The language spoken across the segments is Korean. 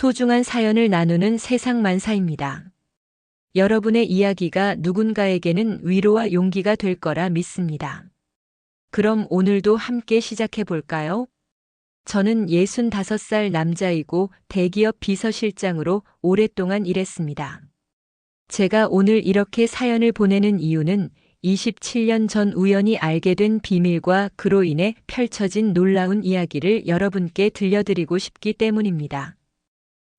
소중한 사연을 나누는 세상만사입니다. 여러분의 이야기가 누군가에게는 위로와 용기가 될 거라 믿습니다. 그럼 오늘도 함께 시작해 볼까요? 저는 65살 남자이고 대기업 비서실장으로 오랫동안 일했습니다. 제가 오늘 이렇게 사연을 보내는 이유는 27년 전 우연히 알게 된 비밀과 그로 인해 펼쳐진 놀라운 이야기를 여러분께 들려드리고 싶기 때문입니다.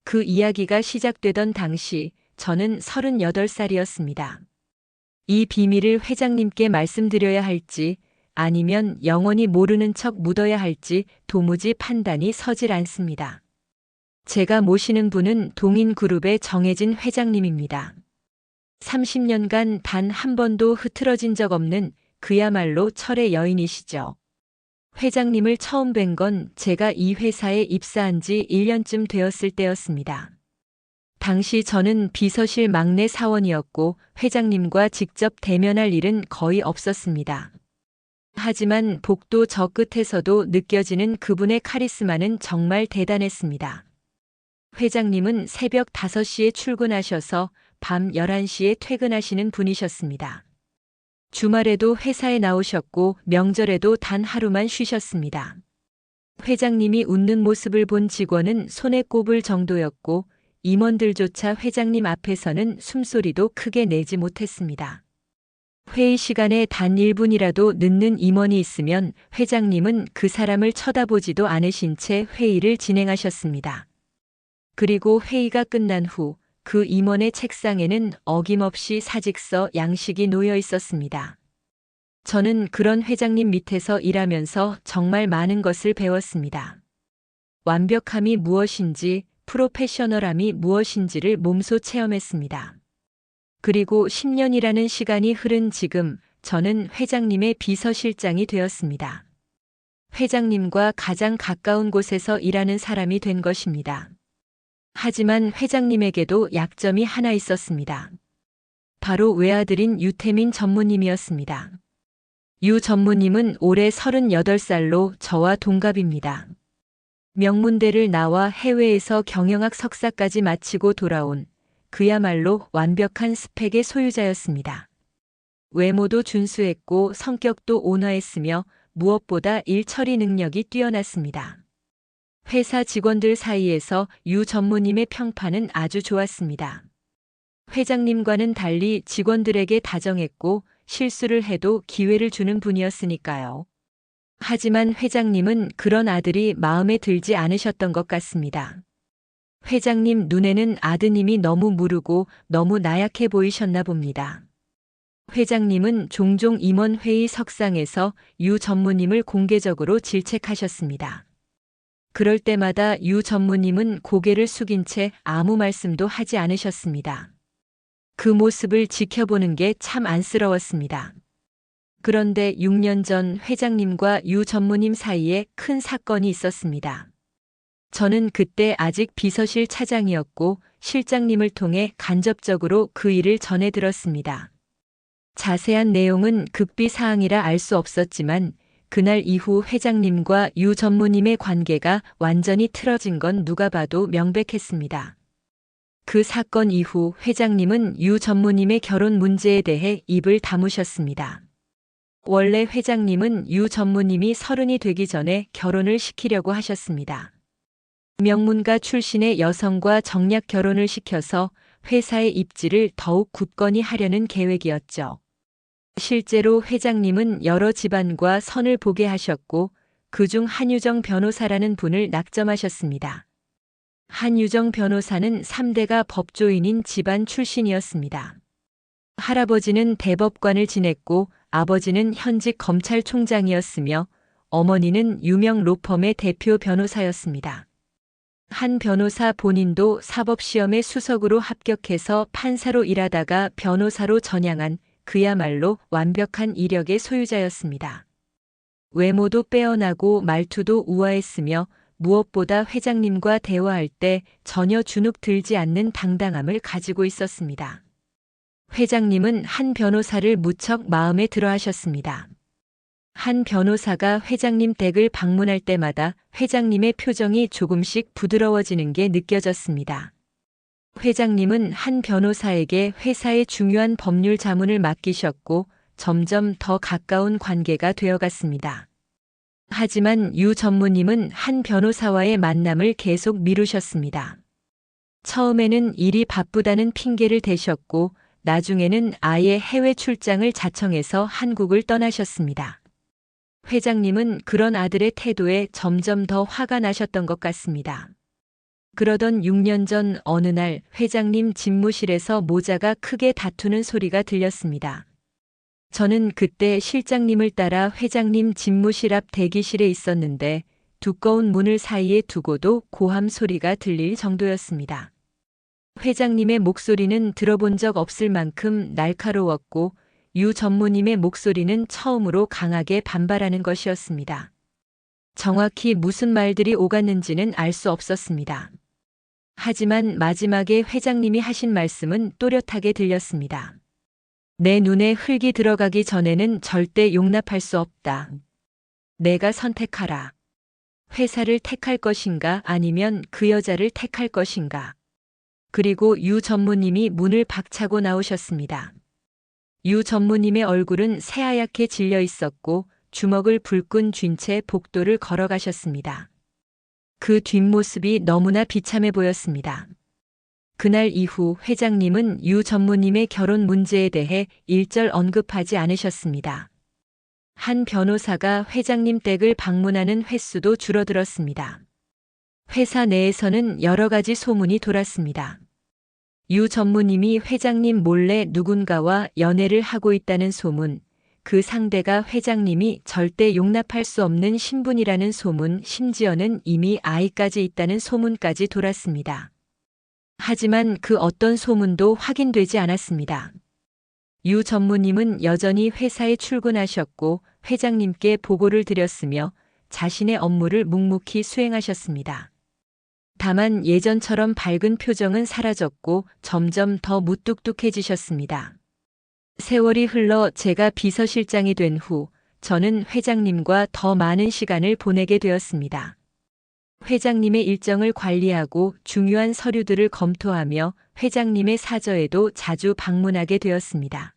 그 이야기가 시작되던 당시 저는 38살이었습니다. 이 비밀을 회장님께 말씀드려야 할지 아니면 영원히 모르는 척 묻어야 할지 도무지 판단이 서질 않습니다. 제가 모시는 분은 동인그룹의 정혜진 회장님입니다. 30년간 단 한 번도 흐트러진 적 없는 그야말로 철의 여인이시죠. 회장님을 처음 뵌 건 제가 이 회사에 입사한 지 1년쯤 되었을 때였습니다. 당시 저는 비서실 막내 사원이었고 회장님과 직접 대면할 일은 거의 없었습니다. 하지만 복도 저 끝에서도 느껴지는 그분의 카리스마는 정말 대단했습니다. 회장님은 새벽 5시에 출근하셔서 밤 11시에 퇴근하시는 분이셨습니다. 주말에도 회사에 나오셨고 명절에도 단 하루만 쉬셨습니다. 회장님이 웃는 모습을 본 직원은 손에 꼽을 정도였고 임원들조차 회장님 앞에서는 숨소리도 크게 내지 못했습니다. 회의 시간에 단 1분이라도 늦는 임원이 있으면 회장님은 그 사람을 쳐다보지도 않으신 채 회의를 진행하셨습니다. 그리고 회의가 끝난 후 그 임원의 책상에는 어김없이 사직서 양식이 놓여 있었습니다. 저는 그런 회장님 밑에서 일하면서 정말 많은 것을 배웠습니다. 완벽함이 무엇인지, 프로페셔널함이 무엇인지를 몸소 체험했습니다. 그리고 10년이라는 시간이 흐른 지금 저는 회장님의 비서실장이 되었습니다. 회장님과 가장 가까운 곳에서 일하는 사람이 된 것입니다. 하지만 회장님에게도 약점이 하나 있었습니다. 바로 외아들인 유태민 전무님이었습니다. 유 전무님은 올해 38살로 저와 동갑입니다. 명문대를 나와 해외에서 경영학 석사까지 마치고 돌아온 그야말로 완벽한 스펙의 소유자였습니다. 외모도 준수했고 성격도 온화했으며 무엇보다 일 처리 능력이 뛰어났습니다. 회사 직원들 사이에서 유 전무님의 평판은 아주 좋았습니다. 회장님과는 달리 직원들에게 다정했고 실수를 해도 기회를 주는 분이었으니까요. 하지만 회장님은 그런 아들이 마음에 들지 않으셨던 것 같습니다. 회장님 눈에는 아드님이 너무 무르고 너무 나약해 보이셨나 봅니다. 회장님은 종종 임원회의 석상에서 유 전무님을 공개적으로 질책하셨습니다. 그럴 때마다 유 전무님은 고개를 숙인 채 아무 말씀도 하지 않으셨습니다. 그 모습을 지켜보는 게 참 안쓰러웠습니다. 그런데 6년 전 회장님과 유 전무님 사이에 큰 사건이 있었습니다. 저는 그때 아직 비서실 차장이었고 실장님을 통해 간접적으로 그 일을 전해 들었습니다. 자세한 내용은 급비사항이라 알 수 없었지만 그날 이후 회장님과 유 전무님의 관계가 완전히 틀어진 건 누가 봐도 명백했습니다. 그 사건 이후 회장님은 유 전무님의 결혼 문제에 대해 입을 다무셨습니다. 원래 회장님은 유 전무님이 30이 되기 전에 결혼을 시키려고 하셨습니다. 명문가 출신의 여성과 정략 결혼을 시켜서 회사의 입지를 더욱 굳건히 하려는 계획이었죠. 실제로 회장님은 여러 집안과 선을 보게 하셨고 그중 한유정 변호사라는 분을 낙점하셨습니다. 한유정 변호사는 3대가 법조인인 집안 출신이었습니다. 할아버지는 대법관을 지냈고 아버지는 현직 검찰총장이었으며 어머니는 유명 로펌의 대표 변호사였습니다. 한 변호사 본인도 사법시험에 수석으로 합격해서 판사로 일하다가 변호사로 전향한 그야말로 완벽한 이력의 소유자였습니다. 외모도 빼어나고 말투도 우아했으며 무엇보다 회장님과 대화할 때 전혀 주눅 들지 않는 당당함을 가지고 있었습니다. 회장님은 한 변호사를 무척 마음에 들어 하셨습니다. 한 변호사가 회장님 댁을 방문할 때마다 회장님의 표정이 조금씩 부드러워지는 게 느껴졌습니다. 회장님은 한 변호사에게 회사의 중요한 법률 자문을 맡기셨고 점점 더 가까운 관계가 되어갔습니다. 하지만 유 전무님은 한 변호사와의 만남을 계속 미루셨습니다. 처음에는 일이 바쁘다는 핑계를 대셨고 나중에는 아예 해외 출장을 자청해서 한국을 떠나셨습니다. 회장님은 그런 아들의 태도에 점점 더 화가 나셨던 것 같습니다. 그러던 6년 전 어느 날 회장님 집무실에서 모자가 크게 다투는 소리가 들렸습니다. 저는 그때 실장님을 따라 회장님 집무실 앞 대기실에 있었는데 두꺼운 문을 사이에 두고도 고함 소리가 들릴 정도였습니다. 회장님의 목소리는 들어본 적 없을 만큼 날카로웠고 유 전무님의 목소리는 처음으로 강하게 반발하는 것이었습니다. 정확히 무슨 말들이 오갔는지는 알 수 없었습니다. 하지만 마지막에 회장님이 하신 말씀은 또렷하게 들렸습니다. 내 눈에 흙이 들어가기 전에는 절대 용납할 수 없다. 내가 선택하라. 회사를 택할 것인가 아니면 그 여자를 택할 것인가. 그리고 유 전무님이 문을 박차고 나오셨습니다. 유 전무님의 얼굴은 새하얗게 질려 있었고 주먹을 불끈 쥔 채 복도를 걸어가셨습니다. 그 뒷모습이 너무나 비참해 보였습니다. 그날 이후 회장님은 유 전무님의 결혼 문제에 대해 일절 언급하지 않으셨습니다. 한 변호사가 회장님 댁을 방문하는 횟수도 줄어들었습니다. 회사 내에서는 여러 가지 소문이 돌았습니다. 유 전무님이 회장님 몰래 누군가와 연애를 하고 있다는 소문, 그 상대가 회장님이 절대 용납할 수 없는 신분이라는 소문, 심지어는 이미 아이까지 있다는 소문까지 돌았습니다. 하지만 그 어떤 소문도 확인되지 않았습니다. 유 전무님은 여전히 회사에 출근하셨고 회장님께 보고를 드렸으며 자신의 업무를 묵묵히 수행하셨습니다. 다만 예전처럼 밝은 표정은 사라졌고 점점 더 무뚝뚝해지셨습니다. 세월이 흘러 제가 비서실장이 된 후 저는 회장님과 더 많은 시간을 보내게 되었습니다. 회장님의 일정을 관리하고 중요한 서류들을 검토하며 회장님의 사저에도 자주 방문하게 되었습니다.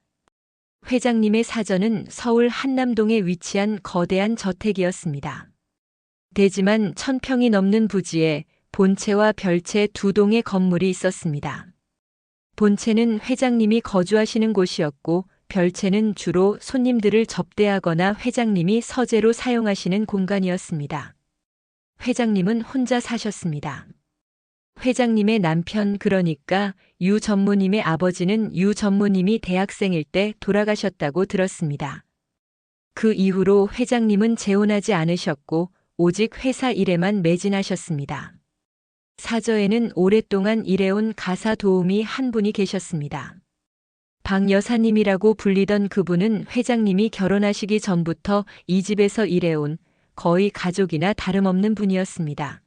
회장님의 사저는 서울 한남동에 위치한 거대한 저택이었습니다. 대지만 1000평이 넘는 부지에 본체와 별채 두 동의 건물이 있었습니다. 본체는 회장님이 거주하시는 곳이었고 별채는 주로 손님들을 접대하거나 회장님이 서재로 사용하시는 공간이었습니다. 회장님은 혼자 사셨습니다. 회장님의 남편 그러니까 유 전무님의 아버지는 유 전무님이 대학생일 때 돌아가셨다고 들었습니다. 그 이후로 회장님은 재혼하지 않으셨고 오직 회사 일에만 매진하셨습니다. 사저에는 오랫동안 일해온 가사 도우미 한 분이 계셨습니다. 박 여사님이라고 불리던 그분은 회장님이 결혼하시기 전부터 이 집에서 일해온 거의 가족이나 다름없는 분이었습니다.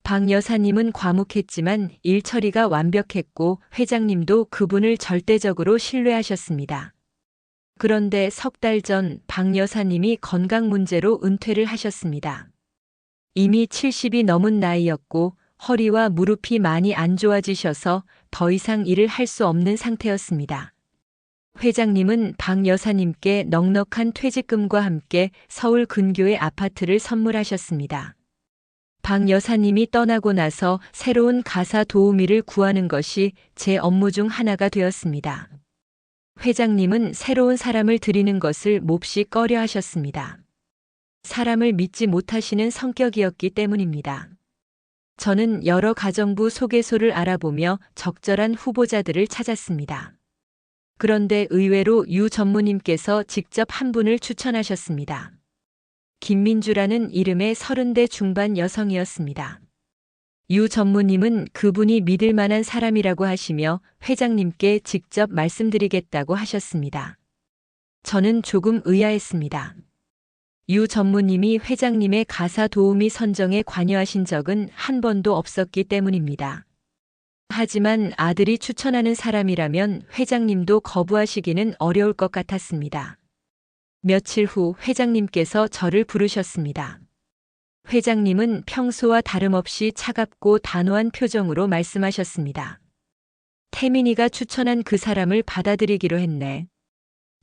박 여사님은 과묵했지만 일 처리가 완벽했고 회장님도 그분을 절대적으로 신뢰하셨습니다. 그런데 석 달 전 박 여사님이 건강 문제로 은퇴를 하셨습니다. 이미 70이 넘은 나이였고 허리와 무릎이 많이 안 좋아지셔서 더 이상 일을 할 수 없는 상태였습니다. 회장님은 박 여사님께 넉넉한 퇴직금과 함께 서울 근교의 아파트를 선물하셨습니다. 박 여사님이 떠나고 나서 새로운 가사 도우미를 구하는 것이 제 업무 중 하나가 되었습니다. 회장님은 새로운 사람을 들이는 것을 몹시 꺼려 하셨습니다. 사람을 믿지 못하시는 성격이었기 때문입니다. 저는 여러 가정부 소개소를 알아보며 적절한 후보자들을 찾았습니다. 그런데 의외로 유 전무님께서 직접 한 분을 추천하셨습니다. 김민주라는 이름의 30대 중반 여성이었습니다. 유 전무님은 그분이 믿을 만한 사람이라고 하시며 회장님께 직접 말씀드리겠다고 하셨습니다. 저는 조금 의아했습니다. 유 전무님이 회장님의 가사 도우미 선정에 관여하신 적은 한 번도 없었기 때문입니다. 하지만 아들이 추천하는 사람이라면 회장님도 거부하시기는 어려울 것 같았습니다. 며칠 후 회장님께서 저를 부르셨습니다. 회장님은 평소와 다름없이 차갑고 단호한 표정으로 말씀하셨습니다. 태민이가 추천한 그 사람을 받아들이기로 했네.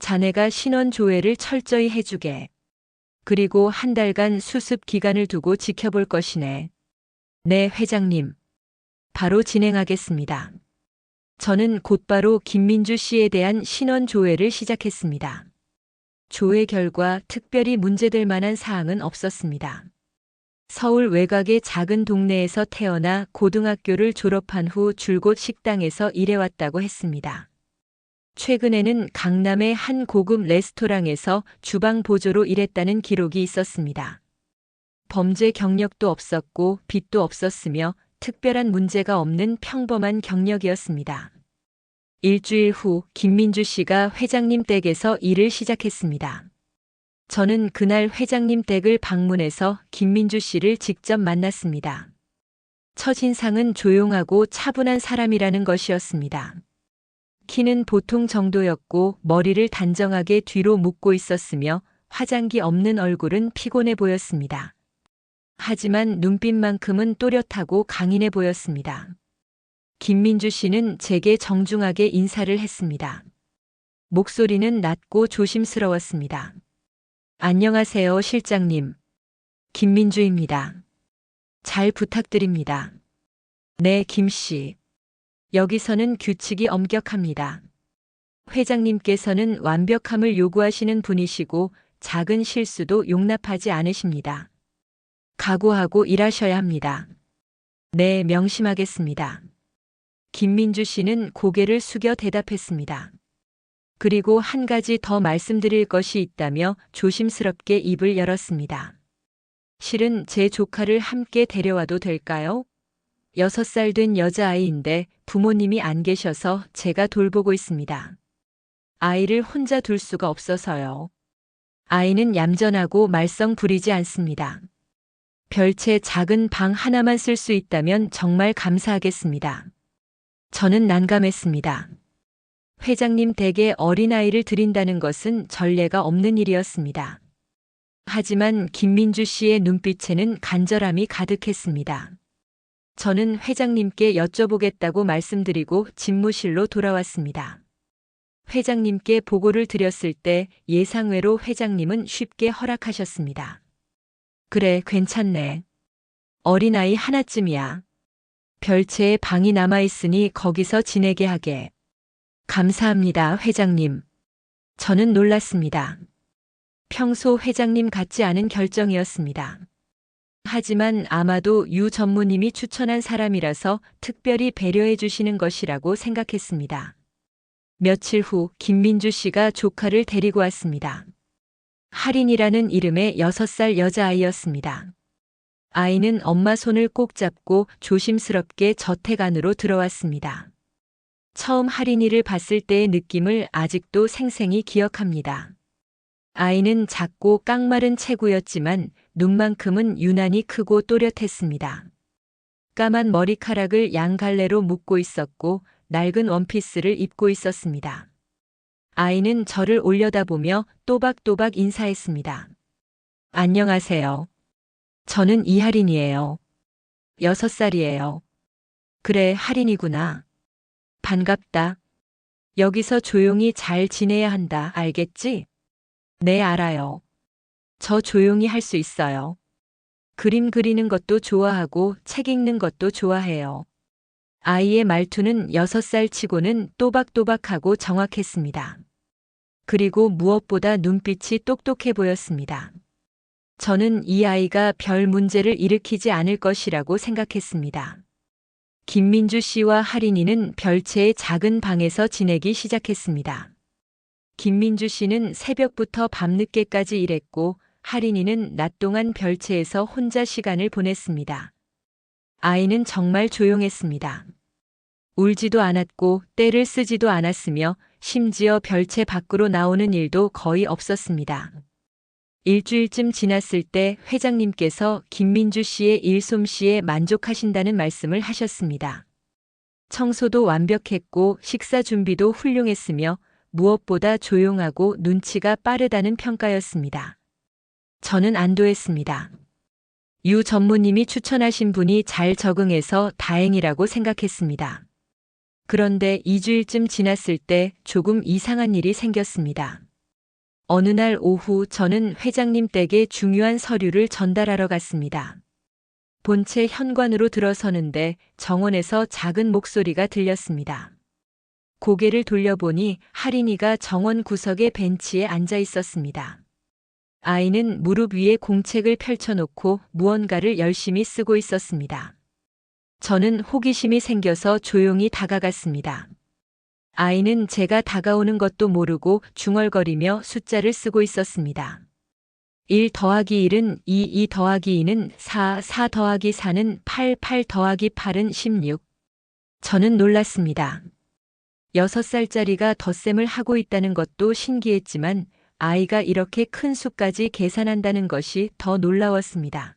자네가 신원 조회를 철저히 해주게. 그리고 한 달간 수습 기간을 두고 지켜볼 것이네. 네, 회장님. 바로 진행하겠습니다. 저는 곧바로 김민주 씨에 대한 신원 조회를 시작했습니다. 조회 결과 특별히 문제될 만한 사항은 없었습니다. 서울 외곽의 작은 동네에서 태어나 고등학교를 졸업한 후 줄곧 식당에서 일해왔다고 했습니다. 최근에는 강남의 한 고급 레스토랑에서 주방 보조로 일했다는 기록이 있었습니다. 범죄 경력도 없었고 빚도 없었으며 특별한 문제가 없는 평범한 경력이었습니다. 일주일 후 김민주 씨가 회장님 댁에서 일을 시작했습니다. 저는 그날 회장님 댁을 방문해서 김민주 씨를 직접 만났습니다. 첫인상은 조용하고 차분한 사람이라는 것이었습니다. 키는 보통 정도였고 머리를 단정하게 뒤로 묶고 있었으며 화장기 없는 얼굴은 피곤해 보였습니다. 하지만 눈빛만큼은 또렷하고 강인해 보였습니다. 김민주 씨는 제게 정중하게 인사를 했습니다. 목소리는 낮고 조심스러웠습니다. 안녕하세요, 실장님. 김민주입니다. 잘 부탁드립니다. 네, 김 씨. 여기서는 규칙이 엄격합니다. 회장님께서는 완벽함을 요구하시는 분이시고 작은 실수도 용납하지 않으십니다. 각오하고 일하셔야 합니다. 네, 명심하겠습니다. 김민주 씨는 고개를 숙여 대답했습니다. 그리고 한 가지 더 말씀드릴 것이 있다며 조심스럽게 입을 열었습니다. 실은 제 조카를 함께 데려와도 될까요? 6살 된 여자아이인데 부모님이 안 계셔서 제가 돌보고 있습니다. 아이를 혼자 둘 수가 없어서요. 아이는 얌전하고 말썽 부리지 않습니다. 별채 작은 방 하나만 쓸 수 있다면 정말 감사하겠습니다. 저는 난감했습니다. 회장님 댁에 어린아이를 들인다는 것은 전례가 없는 일이었습니다. 하지만 김민주 씨의 눈빛에는 간절함이 가득했습니다. 저는 회장님께 여쭤보겠다고 말씀드리고 집무실로 돌아왔습니다. 회장님께 보고를 드렸을 때 예상외로 회장님은 쉽게 허락하셨습니다. 그래, 괜찮네. 어린아이 하나쯤이야. 별채에 방이 남아있으니 거기서 지내게 하게. 감사합니다, 회장님. 저는 놀랐습니다. 평소 회장님 같지 않은 결정이었습니다. 하지만 아마도 유 전무님이 추천한 사람이라서 특별히 배려해 주시는 것이라고 생각했습니다. 며칠 후 김민주 씨가 조카를 데리고 왔습니다. 할인이라는 이름의 6살 여자아이였습니다. 아이는 엄마 손을 꼭 잡고 조심스럽게 저택 안으로 들어왔습니다. 처음 할인이를 봤을 때의 느낌을 아직도 생생히 기억합니다. 아이는 작고 깡마른 체구였지만 눈만큼은 유난히 크고 또렷했습니다. 까만 머리카락을 양갈래로 묶고 있었고 낡은 원피스를 입고 있었습니다. 아이는 저를 올려다보며 또박또박 인사했습니다. 안녕하세요. 저는 이할인이에요. 6살이에요. 그래, 할인이구나. 반갑다. 여기서 조용히 잘 지내야 한다, 알겠지? 네, 알아요. 저 조용히 할 수 있어요. 그림 그리는 것도 좋아하고 책 읽는 것도 좋아해요. 아이의 말투는 6살 치고는 또박또박하고 정확했습니다. 그리고 무엇보다 눈빛이 똑똑해 보였습니다. 저는 이 아이가 별 문제를 일으키지 않을 것이라고 생각했습니다. 김민주 씨와 할인이는 별채의 작은 방에서 지내기 시작했습니다. 김민주 씨는 새벽부터 밤늦게까지 일했고 할인이는 낮 동안 별채에서 혼자 시간을 보냈습니다. 아이는 정말 조용했습니다. 울지도 않았고 떼를 쓰지도 않았으며 심지어 별채 밖으로 나오는 일도 거의 없었습니다. 일주일쯤 지났을 때 회장님께서 김민주 씨의 일솜씨에 만족하신다는 말씀을 하셨습니다. 청소도 완벽했고 식사 준비도 훌륭했으며 무엇보다 조용하고 눈치가 빠르다는 평가였습니다. 저는 안도했습니다. 유 전무님이 추천하신 분이 잘 적응해서 다행이라고 생각했습니다. 그런데 2주일쯤 지났을 때 조금 이상한 일이 생겼습니다. 어느 날 오후 저는 회장님 댁에 중요한 서류를 전달하러 갔습니다. 본체 현관으로 들어서는데 정원에서 작은 목소리가 들렸습니다. 고개를 돌려보니 할인이가 정원 구석의 벤치에 앉아 있었습니다. 아이는 무릎 위에 공책을 펼쳐놓고 무언가를 열심히 쓰고 있었습니다. 저는 호기심이 생겨서 조용히 다가갔습니다. 아이는 제가 다가오는 것도 모르고 중얼거리며 숫자를 쓰고 있었습니다. 1 더하기 1은 2, 2 더하기 2는 4, 4 더하기 4는 8, 8 더하기 8은 16. 저는 놀랐습니다. 6살짜리가 덧셈을 하고 있다는 것도 신기했지만 아이가 이렇게 큰 수까지 계산한다는 것이 더 놀라웠습니다.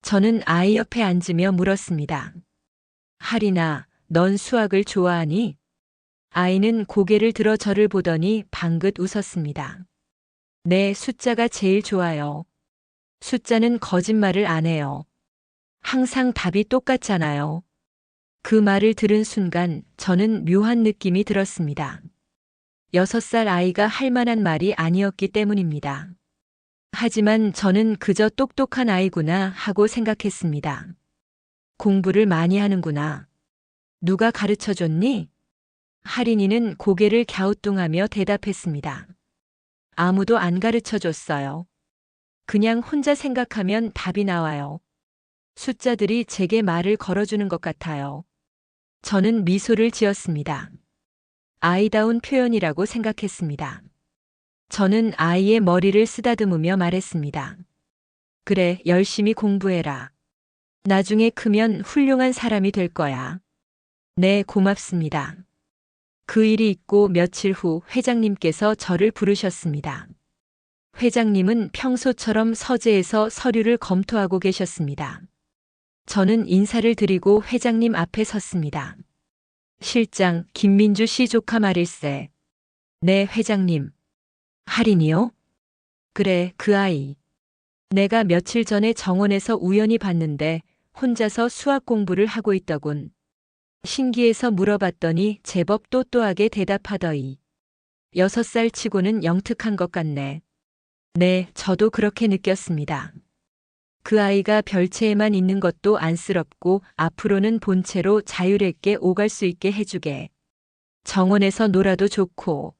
저는 아이 옆에 앉으며 물었습니다. 할인아, 넌 수학을 좋아하니? 아이는 고개를 들어 저를 보더니 방긋 웃었습니다. 네, 숫자가 제일 좋아요. 숫자는 거짓말을 안 해요. 항상 답이 똑같잖아요. 그 말을 들은 순간 저는 묘한 느낌이 들었습니다. 6살 아이가 할 만한 말이 아니었기 때문입니다. 하지만 저는 그저 똑똑한 아이구나 하고 생각했습니다. 공부를 많이 하는구나. 누가 가르쳐 줬니? 할인이는 고개를 갸우뚱하며 대답했습니다. 아무도 안 가르쳐 줬어요. 그냥 혼자 생각하면 답이 나와요. 숫자들이 제게 말을 걸어주는 것 같아요. 저는 미소를 지었습니다. 아이다운 표현이라고 생각했습니다. 저는 아이의 머리를 쓰다듬으며 말했습니다. 그래, 열심히 공부해라. 나중에 크면 훌륭한 사람이 될 거야. 네, 고맙습니다. 그 일이 있고 며칠 후 회장님께서 저를 부르셨습니다. 회장님은 평소처럼 서재에서 서류를 검토하고 계셨습니다. 저는 인사를 드리고 회장님 앞에 섰습니다. 실장, 김민주 씨 조카 말일세. 네, 회장님. 할인이요? 그래, 그 아이. 내가 며칠 전에 정원에서 우연히 봤는데 혼자서 수학 공부를 하고 있더군. 신기해서 물어봤더니 제법 또또하게 대답하더이. 6살 치고는 영특한 것 같네. 네, 저도 그렇게 느꼈습니다. 그 아이가 별채에만 있는 것도 안쓰럽고 앞으로는 본체로 자유롭게 오갈 수 있게 해주게. 정원에서 놀아도 좋고.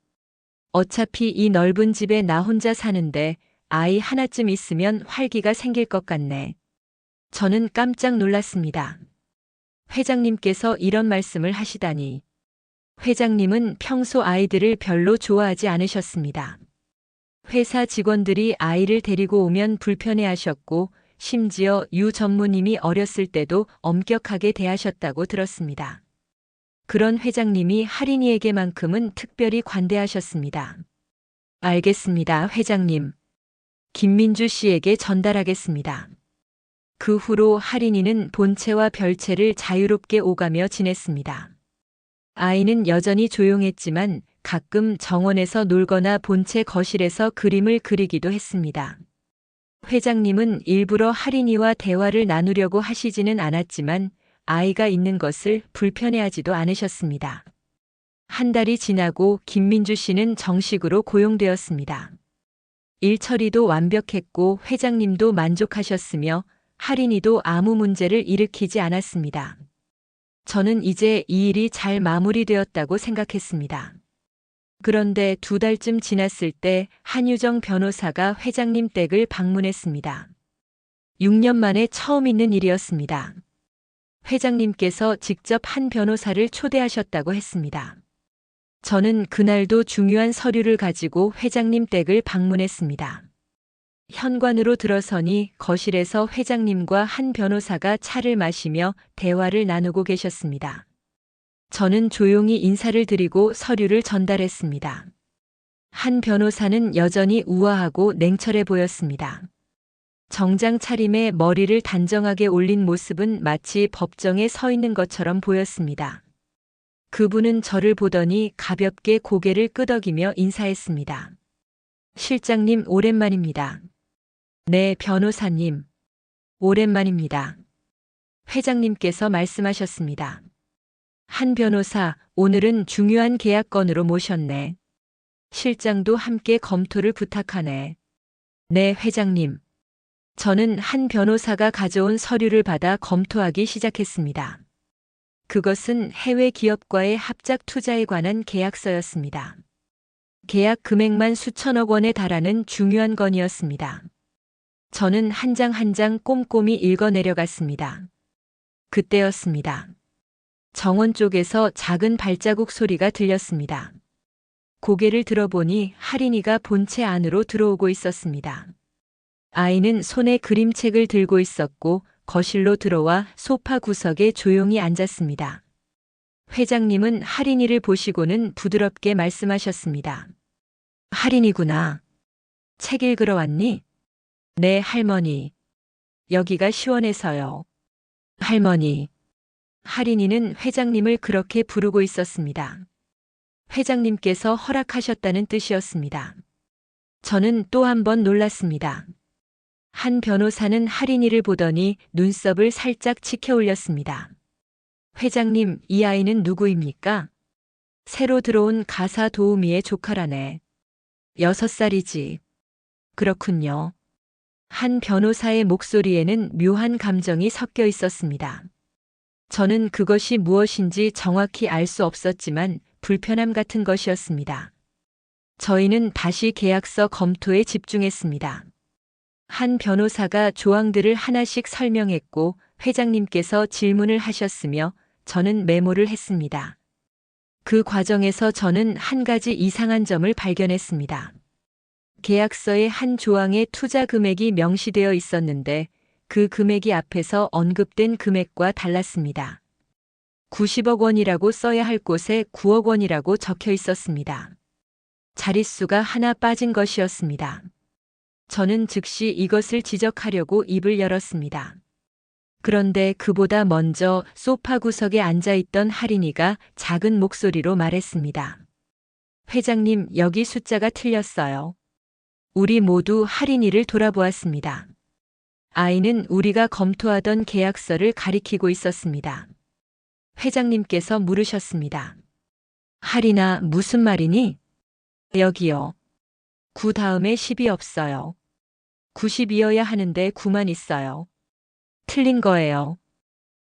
어차피 이 넓은 집에 나 혼자 사는데 아이 하나쯤 있으면 활기가 생길 것 같네. 저는 깜짝 놀랐습니다. 회장님께서 이런 말씀을 하시다니. 회장님은 평소 아이들을 별로 좋아하지 않으셨습니다. 회사 직원들이 아이를 데리고 오면 불편해하셨고 심지어 유 전무님이 어렸을 때도 엄격하게 대하셨다고 들었습니다. 그런 회장님이 할인이에게만큼은 특별히 관대하셨습니다. 알겠습니다, 회장님. 김민주 씨에게 전달하겠습니다. 그 후로 할인이는 본체와 별체를 자유롭게 오가며 지냈습니다. 아이는 여전히 조용했지만 가끔 정원에서 놀거나 본체 거실에서 그림을 그리기도 했습니다. 회장님은 일부러 할인이와 대화를 나누려고 하시지는 않았지만 아이가 있는 것을 불편해하지도 않으셨습니다. 한 달이 지나고 김민주 씨는 정식으로 고용되었습니다. 일 처리도 완벽했고 회장님도 만족하셨으며 할인이도 아무 문제를 일으키지 않았습니다. 저는 이제 이 일이 잘 마무리되었다고 생각했습니다. 그런데 2달쯤 지났을 때 한유정 변호사가 회장님 댁을 방문했습니다. 6년 만에 처음 있는 일이었습니다. 회장님께서 직접 한 변호사를 초대하셨다고 했습니다. 저는 그날도 중요한 서류를 가지고 회장님 댁을 방문했습니다. 현관으로 들어서니 거실에서 회장님과 한 변호사가 차를 마시며 대화를 나누고 계셨습니다. 저는 조용히 인사를 드리고 서류를 전달했습니다. 한 변호사는 여전히 우아하고 냉철해 보였습니다. 정장 차림에 머리를 단정하게 올린 모습은 마치 법정에 서 있는 것처럼 보였습니다. 그분은 저를 보더니 가볍게 고개를 끄덕이며 인사했습니다. 실장님, 오랜만입니다. 네, 변호사님. 오랜만입니다. 회장님께서 말씀하셨습니다. 한 변호사, 오늘은 중요한 계약 건으로 모셨네. 실장도 함께 검토를 부탁하네. 네, 회장님. 저는 한 변호사가 가져온 서류를 받아 검토하기 시작했습니다. 그것은 해외 기업과의 합작 투자에 관한 계약서였습니다. 계약 금액만 수천억 원에 달하는 중요한 건이었습니다. 저는 한 장 한 장 꼼꼼히 읽어 내려갔습니다. 그때였습니다. 정원 쪽에서 작은 발자국 소리가 들렸습니다. 고개를 들어보니 할인이가 본체 안으로 들어오고 있었습니다. 아이는 손에 그림책을 들고 있었고 거실로 들어와 소파 구석에 조용히 앉았습니다. 회장님은 할인이를 보시고는 부드럽게 말씀하셨습니다. 할인이구나. 책 읽으러 왔니? 네, 할머니. 여기가 시원해서요. 할머니. 할인이는 회장님을 그렇게 부르고 있었습니다. 회장님께서 허락하셨다는 뜻이었습니다. 저는 또 한 번 놀랐습니다. 한 변호사는 할인이를 보더니 눈썹을 살짝 치켜 올렸습니다. 회장님, 이 아이는 누구입니까? 새로 들어온 가사 도우미의 조카라네. 6살이지. 그렇군요. 한 변호사의 목소리에는 묘한 감정이 섞여 있었습니다. 저는 그것이 무엇인지 정확히 알 수 없었지만 불편함 같은 것이었습니다. 저희는 다시 계약서 검토에 집중했습니다. 한 변호사가 조항들을 하나씩 설명했고 회장님께서 질문을 하셨으며 저는 메모를 했습니다. 그 과정에서 저는 한 가지 이상한 점을 발견했습니다. 계약서의 한 조항에 투자 금액이 명시되어 있었는데 그 금액이 앞에서 언급된 금액과 달랐습니다. 90억 원이라고 써야 할 곳에 9억 원이라고 적혀 있었습니다. 자릿수가 하나 빠진 것이었습니다. 저는 즉시 이것을 지적하려고 입을 열었습니다. 그런데 그보다 먼저 소파 구석에 앉아있던 할인이가 작은 목소리로 말했습니다. 회장님, 여기 숫자가 틀렸어요. 우리 모두 할인이를 돌아보았습니다. 아이는 우리가 검토하던 계약서를 가리키고 있었습니다. 회장님께서 물으셨습니다. 할인아, 무슨 말이니? 여기요. 9 다음에 10이 없어요. 90이어야 하는데 9만 있어요. 틀린 거예요.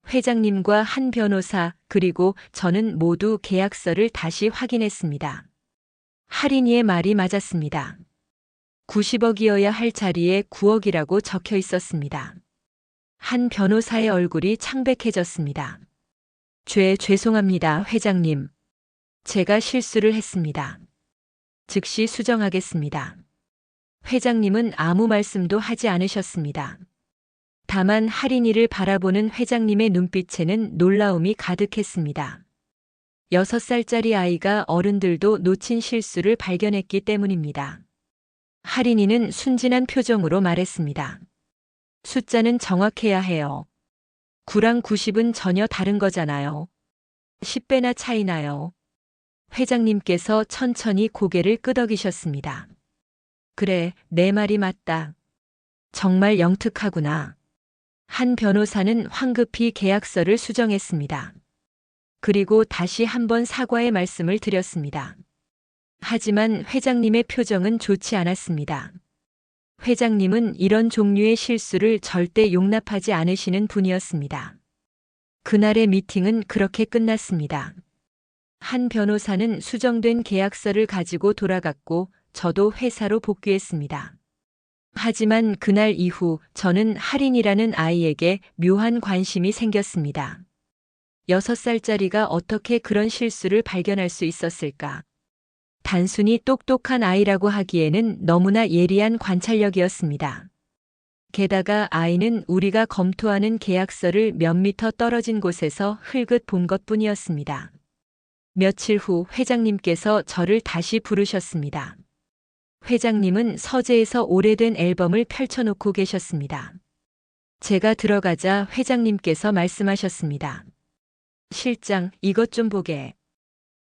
회장님과 한 변호사 그리고 저는 모두 계약서를 다시 확인했습니다. 할인이의 말이 맞았습니다. 90억이어야 할 자리에 9억이라고 적혀 있었습니다. 한 변호사의 얼굴이 창백해졌습니다. 죄송합니다, 회장님. 제가 실수를 했습니다. 즉시 수정하겠습니다. 회장님은 아무 말씀도 하지 않으셨습니다. 다만 할인이를 바라보는 회장님의 눈빛에는 놀라움이 가득했습니다. 6살짜리 아이가 어른들도 놓친 실수를 발견했기 때문입니다. 할인이는 순진한 표정으로 말했습니다. 숫자는 정확해야 해요. 9랑 90은 전혀 다른 거잖아요. 10배나 차이 나요. 회장님께서 천천히 고개를 끄덕이셨습니다. 그래, 내 말이 맞다. 정말 영특하구나. 한 변호사는 황급히 계약서를 수정했습니다. 그리고 다시 한번 사과의 말씀을 드렸습니다. 하지만 회장님의 표정은 좋지 않았습니다. 회장님은 이런 종류의 실수를 절대 용납하지 않으시는 분이었습니다. 그날의 미팅은 그렇게 끝났습니다. 한 변호사는 수정된 계약서를 가지고 돌아갔고 저도 회사로 복귀했습니다. 하지만 그날 이후 저는 할인이라는 아이에게 묘한 관심이 생겼습니다. 6살짜리가 어떻게 그런 실수를 발견할 수 있었을까? 단순히 똑똑한 아이라고 하기에는 너무나 예리한 관찰력이었습니다. 게다가 아이는 우리가 검토하는 계약서를 몇 미터 떨어진 곳에서 흘긋 본 것뿐이었습니다. 며칠 후 회장님께서 저를 다시 부르셨습니다. 회장님은 서재에서 오래된 앨범을 펼쳐놓고 계셨습니다. 제가 들어가자 회장님께서 말씀하셨습니다. 실장, 이것 좀 보게.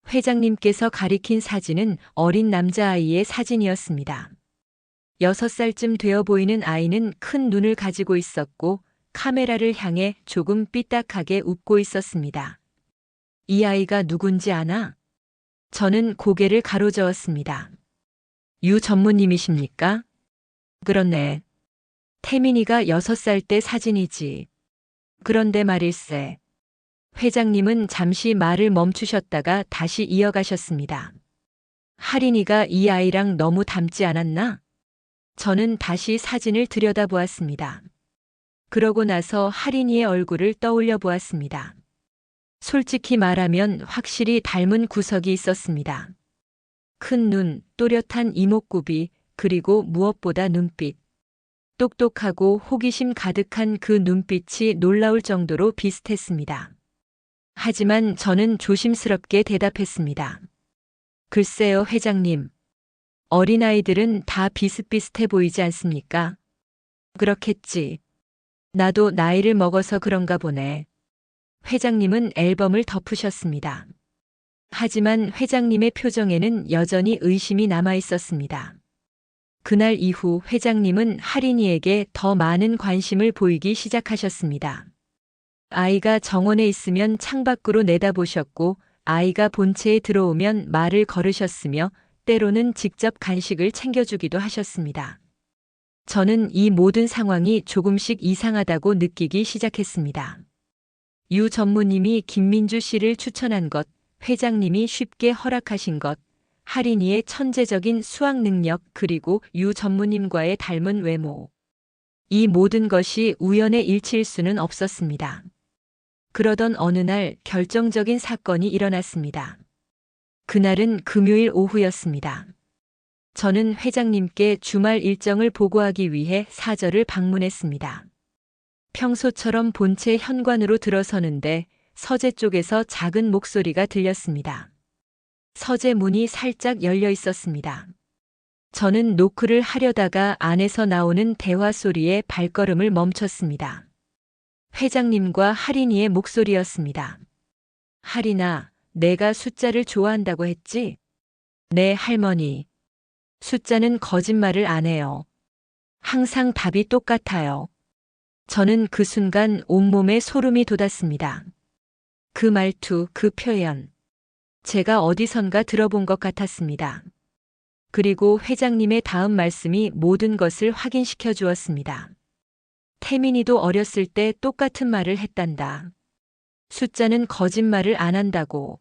회장님께서 가리킨 사진은 어린 남자아이의 사진이었습니다. 6살쯤 되어 보이는 아이는 큰 눈을 가지고 있었고 카메라를 향해 조금 삐딱하게 웃고 있었습니다. 이 아이가 누군지 아나? 저는 고개를 가로저었습니다. 유 전무님이십니까? 그렇네. 태민이가 6살 때 사진이지. 그런데 말일세. 회장님은 잠시 말을 멈추셨다가 다시 이어가셨습니다. 할인이가 이 아이랑 너무 닮지 않았나? 저는 다시 사진을 들여다보았습니다. 그러고 나서 할인이의 얼굴을 떠올려 보았습니다. 솔직히 말하면 확실히 닮은 구석이 있었습니다. 큰 눈, 또렷한 이목구비, 그리고 무엇보다 눈빛. 똑똑하고 호기심 가득한 그 눈빛이 놀라울 정도로 비슷했습니다. 하지만 저는 조심스럽게 대답했습니다. 글쎄요, 회장님. 어린아이들은 다 비슷비슷해 보이지 않습니까? 그렇겠지. 나도 나이를 먹어서 그런가 보네. 회장님은 앨범을 덮으셨습니다. 하지만 회장님의 표정에는 여전히 의심이 남아 있었습니다. 그날 이후 회장님은 할인이에게 더 많은 관심을 보이기 시작하셨습니다. 아이가 정원에 있으면 창밖으로 내다보셨고 아이가 본체에 들어오면 말을 걸으셨으며 때로는 직접 간식을 챙겨주기도 하셨습니다. 저는 이 모든 상황이 조금씩 이상하다고 느끼기 시작했습니다. 유 전무님이 김민주 씨를 추천한 것, 회장님이 쉽게 허락하신 것, 할인이의 천재적인 수학 능력 그리고 유 전무님과의 닮은 외모. 이 모든 것이 우연의 일치일 수는 없었습니다. 그러던 어느 날 결정적인 사건이 일어났습니다. 그날은 금요일 오후였습니다. 저는 회장님께 주말 일정을 보고하기 위해 사저를 방문했습니다. 평소처럼 본체 현관으로 들어서는데 서재 쪽에서 작은 목소리가 들렸습니다. 서재 문이 살짝 열려 있었습니다. 저는 노크를 하려다가 안에서 나오는 대화 소리에 발걸음을 멈췄습니다. 회장님과 할인이의 목소리였습니다. 할인아, 내가 숫자를 좋아한다고 했지? 네, 할머니. 숫자는 거짓말을 안 해요. 항상 답이 똑같아요. 저는 그 순간 온몸에 소름이 돋았습니다. 그 말투, 그 표현. 제가 어디선가 들어본 것 같았습니다. 그리고 회장님의 다음 말씀이 모든 것을 확인시켜 주었습니다. 태민이도 어렸을 때 똑같은 말을 했단다. 숫자는 거짓말을 안 한다고.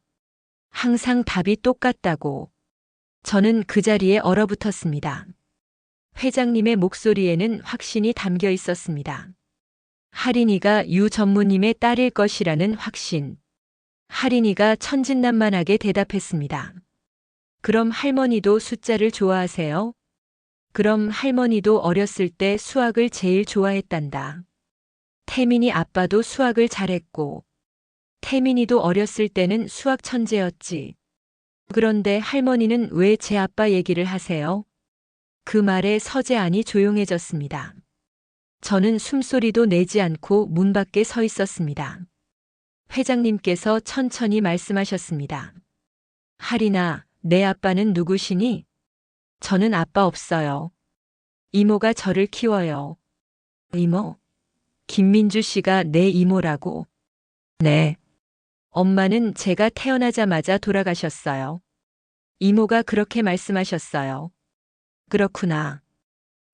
항상 답이 똑같다고. 저는 그 자리에 얼어붙었습니다. 회장님의 목소리에는 확신이 담겨 있었습니다. 할인이가 유 전무님의 딸일 것이라는 확신. 할인이가 천진난만하게 대답했습니다. 그럼 할머니도 숫자를 좋아하세요? 그럼 할머니도 어렸을 때 수학을 제일 좋아했단다. 태민이 아빠도 수학을 잘했고, 태민이도 어렸을 때는 수학 천재였지. 그런데 할머니는 왜 제 아빠 얘기를 하세요? 그 말에 서재 안이 조용해졌습니다. 저는 숨소리도 내지 않고 문 밖에 서 있었습니다. 회장님께서 천천히 말씀하셨습니다. 할인아, 내 아빠는 누구시니? 저는 아빠 없어요. 이모가 저를 키워요. 이모? 김민주 씨가 내 이모라고. 네. 엄마는 제가 태어나자마자 돌아가셨어요. 이모가 그렇게 말씀하셨어요. 그렇구나.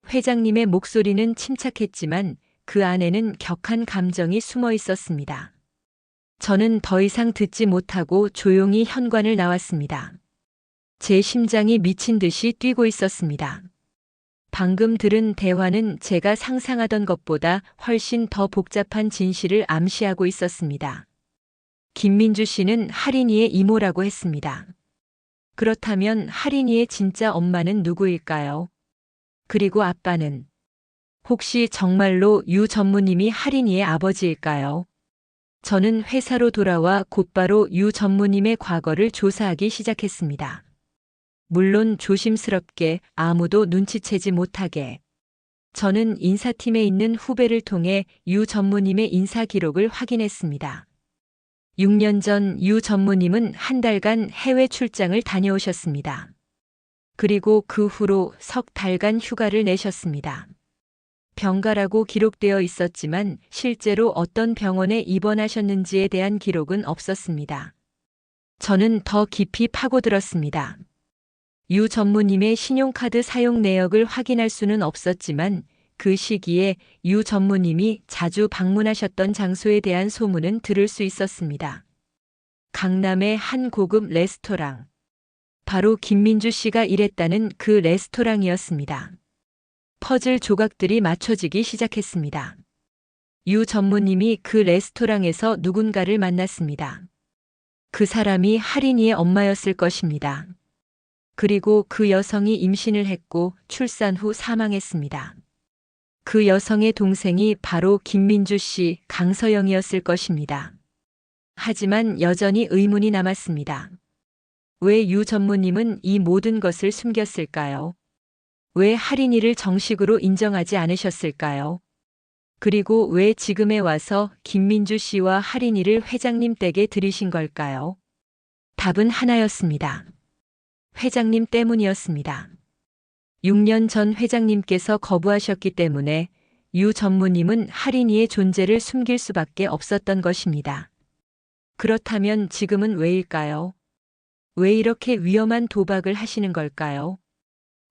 회장님의 목소리는 침착했지만 그 안에는 격한 감정이 숨어 있었습니다. 저는 더 이상 듣지 못하고 조용히 현관을 나왔습니다. 제 심장이 미친 듯이 뛰고 있었습니다. 방금 들은 대화는 제가 상상하던 것보다 훨씬 더 복잡한 진실을 암시하고 있었습니다. 김민주 씨는 할인이의 이모라고 했습니다. 그렇다면 할인이의 진짜 엄마는 누구일까요? 그리고 아빠는? 혹시 정말로 유 전무님이 할인이의 아버지일까요? 저는 회사로 돌아와 곧바로 유 전무님의 과거를 조사하기 시작했습니다. 물론 조심스럽게 아무도 눈치채지 못하게. 저는 인사팀에 있는 후배를 통해 유 전무님의 인사 기록을 확인했습니다. 6년 전 유 전무님은 한 달간 해외 출장을 다녀오셨습니다. 그리고 그 후로 석 달간 휴가를 내셨습니다. 병가라고 기록되어 있었지만 실제로 어떤 병원에 입원하셨는지에 대한 기록은 없었습니다. 저는 더 깊이 파고들었습니다. 유 전무님의 신용카드 사용 내역을 확인할 수는 없었지만 그 시기에 유 전무님이 자주 방문하셨던 장소에 대한 소문은 들을 수 있었습니다. 강남의 한 고급 레스토랑. 바로 김민주 씨가 일했다는 그 레스토랑이었습니다. 퍼즐 조각들이 맞춰지기 시작했습니다. 유 전무님이 그 레스토랑에서 누군가를 만났습니다. 그 사람이 할인이의 엄마였을 것입니다. 그리고 그 여성이 임신을 했고 출산 후 사망했습니다. 그 여성의 동생이 바로 김민주 씨, 강서영이었을 것입니다. 하지만 여전히 의문이 남았습니다. 왜 유 전무님은 이 모든 것을 숨겼을까요? 왜 할인이를 정식으로 인정하지 않으셨을까요? 그리고 왜 지금에 와서 김민주 씨와 할인이를 회장님 댁에 들이신 걸까요? 답은 하나였습니다. 회장님 때문이었습니다. 6년 전 회장님께서 거부하셨기 때문에 유 전무님은 할인이의 존재를 숨길 수밖에 없었던 것입니다. 그렇다면 지금은 왜일까요? 왜 이렇게 위험한 도박을 하시는 걸까요?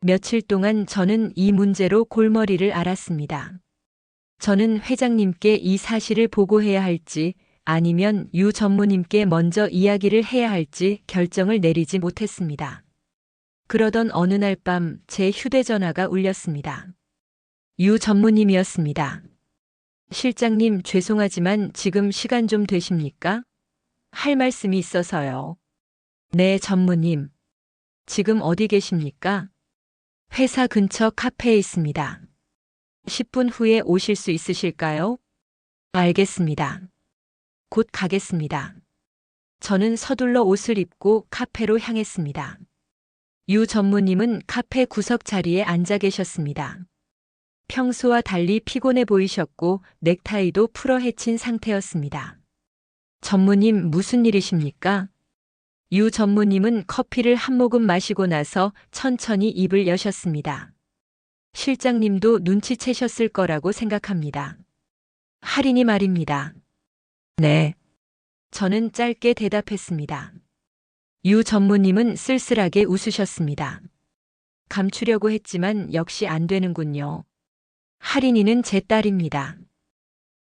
며칠 동안 저는 이 문제로 골머리를 앓았습니다. 저는 회장님께 이 사실을 보고해야 할지 아니면 유 전무님께 먼저 이야기를 해야 할지 결정을 내리지 못했습니다. 그러던 어느 날 밤 제 휴대전화가 울렸습니다. 유 전무님이었습니다. 실장님, 죄송하지만 지금 시간 좀 되십니까? 할 말씀이 있어서요. 네, 전무님. 지금 어디 계십니까? 회사 근처 카페에 있습니다. 10분 후에 오실 수 있으실까요? 알겠습니다. 곧 가겠습니다. 저는 서둘러 옷을 입고 카페로 향했습니다. 유 전무님은 카페 구석 자리에 앉아 계셨습니다. 평소와 달리 피곤해 보이셨고 넥타이도 풀어 헤친 상태였습니다. 전무님, 무슨 일이십니까? 유 전무님은 커피를 한 모금 마시고 나서 천천히 입을 여셨습니다. 실장님도 눈치채셨을 거라고 생각합니다. 할인이 말입니다. 네. 저는 짧게 대답했습니다. 유 전무님은 쓸쓸하게 웃으셨습니다. 감추려고 했지만 역시 안 되는군요. 할인이는 제 딸입니다.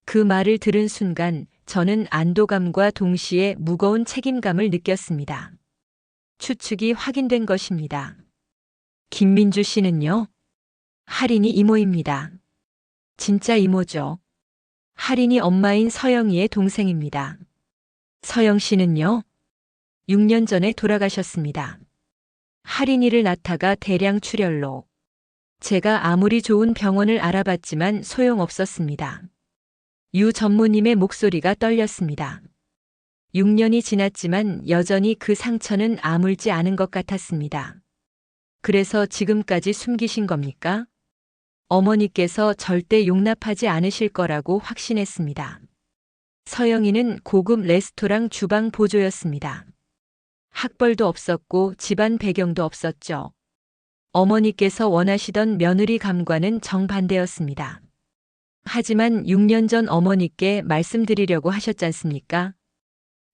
그 말을 들은 순간 저는 안도감과 동시에 무거운 책임감을 느꼈습니다. 추측이 확인된 것입니다. 김민주 씨는요? 할인이 이모입니다. 진짜 이모죠. 할인이 엄마인 서영이의 동생입니다. 서영 씨는요? 6년 전에 돌아가셨습니다. 할인이를 낳다가 대량 출혈로. 제가 아무리 좋은 병원을 알아봤지만 소용없었습니다. 유 전무님의 목소리가 떨렸습니다. 6년이 지났지만 여전히 그 상처는 아물지 않은 것 같았습니다. 그래서 지금까지 숨기신 겁니까? 어머니께서 절대 용납하지 않으실 거라고 확신했습니다. 서영이는 고급 레스토랑 주방 보조였습니다. 학벌도 없었고 집안 배경도 없었죠. 어머니께서 원하시던 며느리 감과는 정반대였습니다. 하지만 6년 전 어머니께 말씀드리려고 하셨지 않습니까?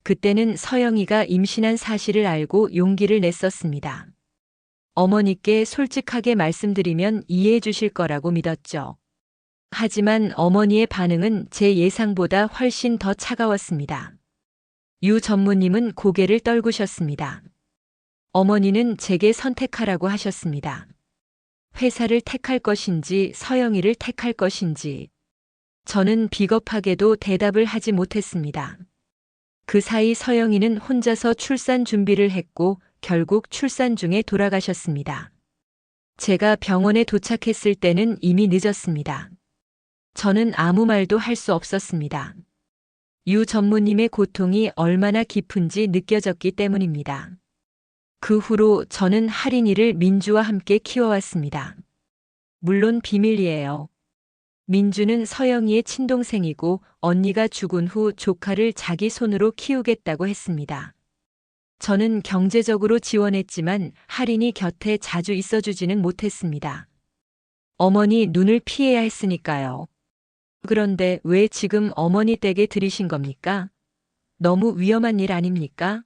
그때는 서영이가 임신한 사실을 알고 용기를 냈었습니다. 어머니께 솔직하게 말씀드리면 이해해 주실 거라고 믿었죠. 하지만 어머니의 반응은 제 예상보다 훨씬 더 차가웠습니다. 유 전무님은 고개를 떨구셨습니다. 어머니는 제게 선택하라고 하셨습니다. 회사를 택할 것인지 서영이를 택할 것인지. 저는 비겁하게도 대답을 하지 못했습니다. 그 사이 서영이는 혼자서 출산 준비를 했고 결국 출산 중에 돌아가셨습니다. 제가 병원에 도착했을 때는 이미 늦었습니다. 저는 아무 말도 할 수 없었습니다. 유 전무님의 고통이 얼마나 깊은지 느껴졌기 때문입니다. 그 후로 저는 할인이를 민주와 함께 키워왔습니다. 물론 비밀이에요. 민주는 서영이의 친동생이고 언니가 죽은 후 조카를 자기 손으로 키우겠다고 했습니다. 저는 경제적으로 지원했지만 할인이 곁에 자주 있어주지는 못했습니다. 어머니 눈을 피해야 했으니까요. 그런데 왜 지금 어머니 댁에 들이신 겁니까? 너무 위험한 일 아닙니까?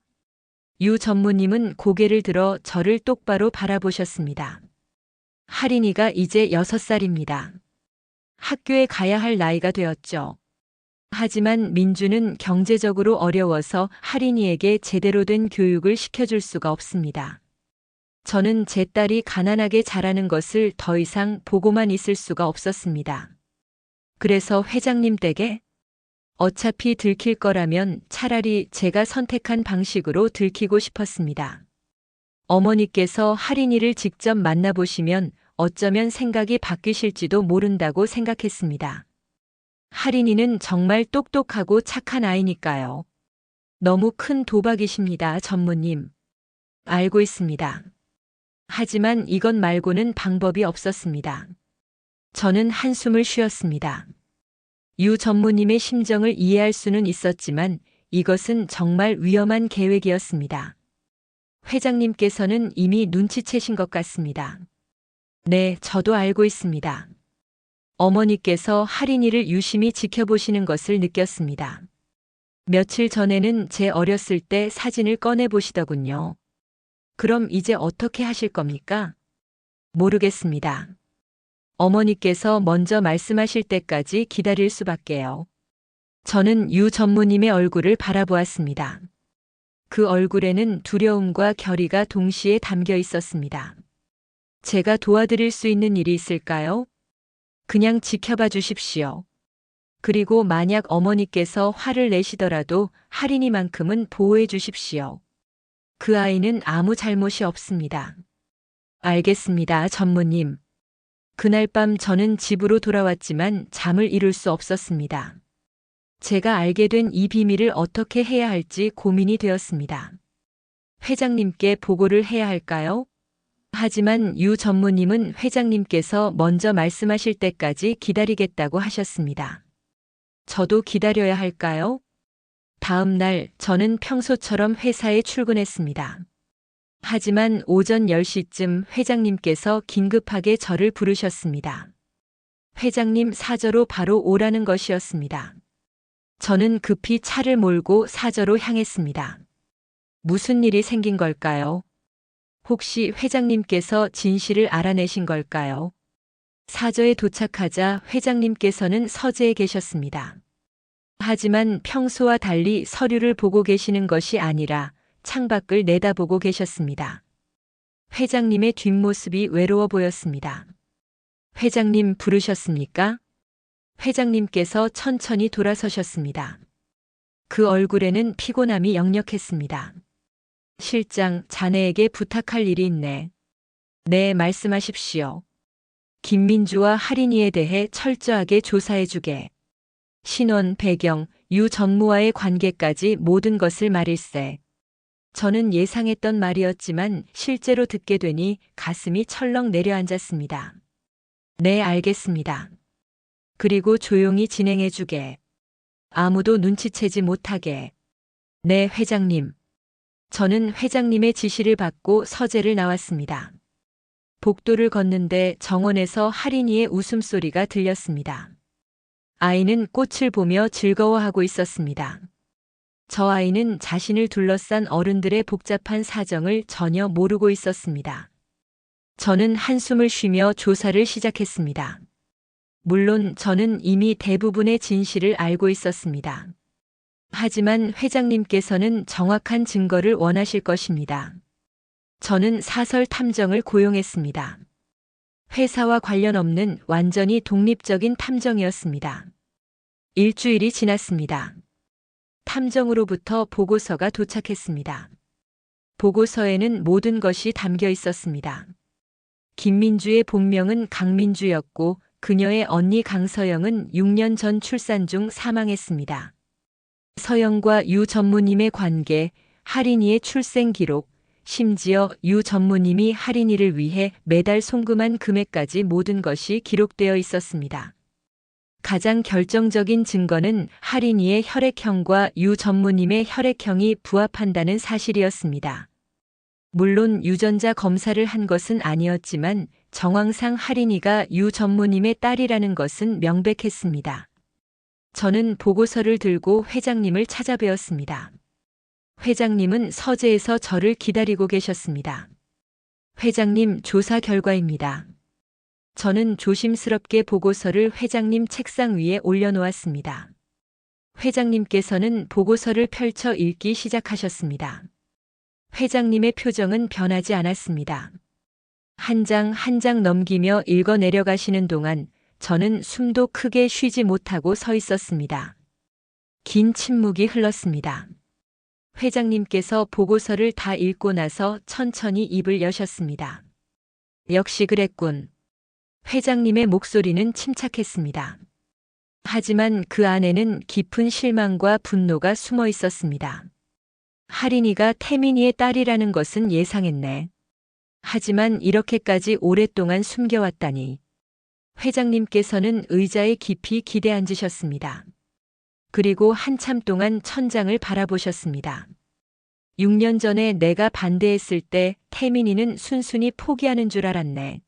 유 전무님은 고개를 들어 저를 똑바로 바라보셨습니다. 할인이가 이제 6살입니다. 학교에 가야 할 나이가 되었죠. 하지만 민주는 경제적으로 어려워서 할인이에게 제대로 된 교육을 시켜줄 수가 없습니다. 저는 제 딸이 가난하게 자라는 것을 더 이상 보고만 있을 수가 없었습니다. 그래서 회장님 댁에 어차피 들킬 거라면 차라리 제가 선택한 방식으로 들키고 싶었습니다. 어머니께서 할인이를 직접 만나보시면 어쩌면 생각이 바뀌실지도 모른다고 생각했습니다. 할인이는 정말 똑똑하고 착한 아이니까요. 너무 큰 도박이십니다, 전무님. 알고 있습니다. 하지만 이것 말고는 방법이 없었습니다. 저는 한숨을 쉬었습니다. 유 전무님의 심정을 이해할 수는 있었지만 이것은 정말 위험한 계획이었습니다. 회장님께서는 이미 눈치채신 것 같습니다. 네, 저도 알고 있습니다. 어머니께서 할인이를 유심히 지켜보시는 것을 느꼈습니다. 며칠 전에는 제 어렸을 때 사진을 꺼내 보시더군요. 그럼 이제 어떻게 하실 겁니까? 모르겠습니다. 어머니께서 먼저 말씀하실 때까지 기다릴 수밖에요. 저는 유 전무님의 얼굴을 바라보았습니다. 그 얼굴에는 두려움과 결의가 동시에 담겨 있었습니다. 제가 도와드릴 수 있는 일이 있을까요? 그냥 지켜봐 주십시오. 그리고 만약 어머니께서 화를 내시더라도 할인이만큼은 보호해 주십시오. 그 아이는 아무 잘못이 없습니다. 알겠습니다, 전무님. 그날 밤 저는 집으로 돌아왔지만 잠을 이룰 수 없었습니다. 제가 알게 된 이 비밀을 어떻게 해야 할지 고민이 되었습니다. 회장님께 보고를 해야 할까요? 하지만 유 전무님은 회장님께서 먼저 말씀하실 때까지 기다리겠다고 하셨습니다. 저도 기다려야 할까요? 다음 날 저는 평소처럼 회사에 출근했습니다. 하지만 오전 10시쯤 회장님께서 긴급하게 저를 부르셨습니다. 회장님 사저로 바로 오라는 것이었습니다. 저는 급히 차를 몰고 사저로 향했습니다. 무슨 일이 생긴 걸까요? 혹시 회장님께서 진실을 알아내신 걸까요? 사저에 도착하자 회장님께서는 서재에 계셨습니다. 하지만 평소와 달리 서류를 보고 계시는 것이 아니라 창밖을 내다보고 계셨습니다. 회장님의 뒷모습이 외로워 보였습니다. 회장님 부르셨습니까? 회장님께서 천천히 돌아서셨습니다. 그 얼굴에는 피곤함이 역력했습니다. 실장, 자네에게 부탁할 일이 있네. 네, 말씀하십시오. 김민주와 할인이에 대해 철저하게 조사해주게. 신원, 배경, 유 전무와의 관계까지 모든 것을 말일세. 저는 예상했던 말이었지만 실제로 듣게 되니 가슴이 철렁 내려앉았습니다. 네, 알겠습니다. 그리고 조용히 진행해주게. 아무도 눈치채지 못하게. 네, 회장님. 저는 회장님의 지시를 받고 서재를 나왔습니다. 복도를 걷는데 정원에서 할인이의 웃음소리가 들렸습니다. 아이는 꽃을 보며 즐거워하고 있었습니다. 저 아이는 자신을 둘러싼 어른들의 복잡한 사정을 전혀 모르고 있었습니다. 저는 한숨을 쉬며 조사를 시작했습니다. 물론 저는 이미 대부분의 진실을 알고 있었습니다. 하지만 회장님께서는 정확한 증거를 원하실 것입니다. 저는 사설 탐정을 고용했습니다. 회사와 관련 없는 완전히 독립적인 탐정이었습니다. 일주일이 지났습니다. 탐정으로부터 보고서가 도착했습니다. 보고서에는 모든 것이 담겨 있었습니다. 김민주의 본명은 강민주였고 그녀의 언니 강서영은 6년 전 출산 중 사망했습니다. 서영과 유 전무님의 관계, 할인이의 출생 기록, 심지어 유 전무님이 할인이를 위해 매달 송금한 금액까지 모든 것이 기록되어 있었습니다. 가장 결정적인 증거는 할인이의 혈액형과 유 전무님의 혈액형이 부합한다는 사실이었습니다. 물론 유전자 검사를 한 것은 아니었지만 정황상 할인이가 유 전무님의 딸이라는 것은 명백했습니다. 저는 보고서를 들고 회장님을 찾아뵈었습니다. 회장님은 서재에서 저를 기다리고 계셨습니다. 회장님, 조사 결과입니다. 저는 조심스럽게 보고서를 회장님 책상 위에 올려놓았습니다. 회장님께서는 보고서를 펼쳐 읽기 시작하셨습니다. 회장님의 표정은 변하지 않았습니다. 한 장 한 장 넘기며 읽어 내려가시는 동안 저는 숨도 크게 쉬지 못하고 서 있었습니다. 긴 침묵이 흘렀습니다. 회장님께서 보고서를 다 읽고 나서 천천히 입을 여셨습니다. 역시 그랬군. 회장님의 목소리는 침착했습니다. 하지만 그 안에는 깊은 실망과 분노가 숨어 있었습니다. 할인이가 태민이의 딸이라는 것은 예상했네. 하지만 이렇게까지 오랫동안 숨겨왔다니. 회장님께서는 의자에 깊이 기대앉으셨습니다. 그리고 한참 동안 천장을 바라보셨습니다. 6년 전에 내가 반대했을 때 태민이는 순순히 포기하는 줄 알았네.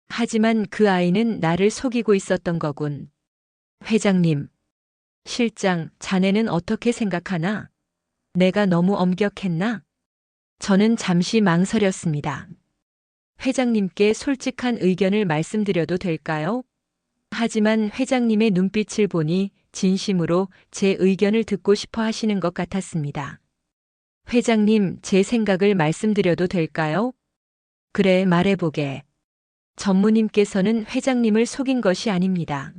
하지만 그 아이는 나를 속이고 있었던 거군. 회장님, 실장, 자네는 어떻게 생각하나? 내가 너무 엄격했나? 저는 잠시 망설였습니다. 회장님께 솔직한 의견을 말씀드려도 될까요? 하지만 회장님의 눈빛을 보니 진심으로 제 의견을 듣고 싶어 하시는 것 같았습니다. 회장님, 제 생각을 말씀드려도 될까요? 그래, 말해보게. 전무님께서는 회장님을 속인 것이 아닙니다.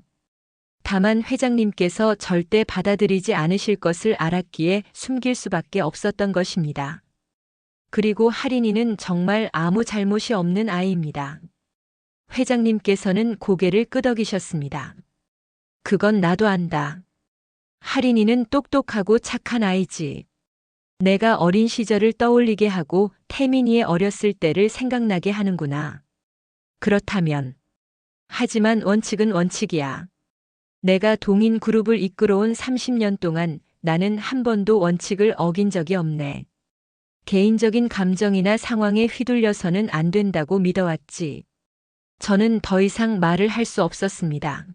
다만 회장님께서 절대 받아들이지 않으실 것을 알았기에 숨길 수밖에 없었던 것입니다. 그리고 할인이는 정말 아무 잘못이 없는 아이입니다. 회장님께서는 고개를 끄덕이셨습니다. 그건 나도 안다. 할인이는 똑똑하고 착한 아이지. 내가 어린 시절을 떠올리게 하고 태민이의 어렸을 때를 생각나게 하는구나. 그렇다면. 하지만 원칙은 원칙이야. 내가 동인 그룹을 이끌어온 30년 동안 나는 한 번도 원칙을 어긴 적이 없네. 개인적인 감정이나 상황에 휘둘려서는 안 된다고 믿어왔지. 저는 더 이상 말을 할 수 없었습니다.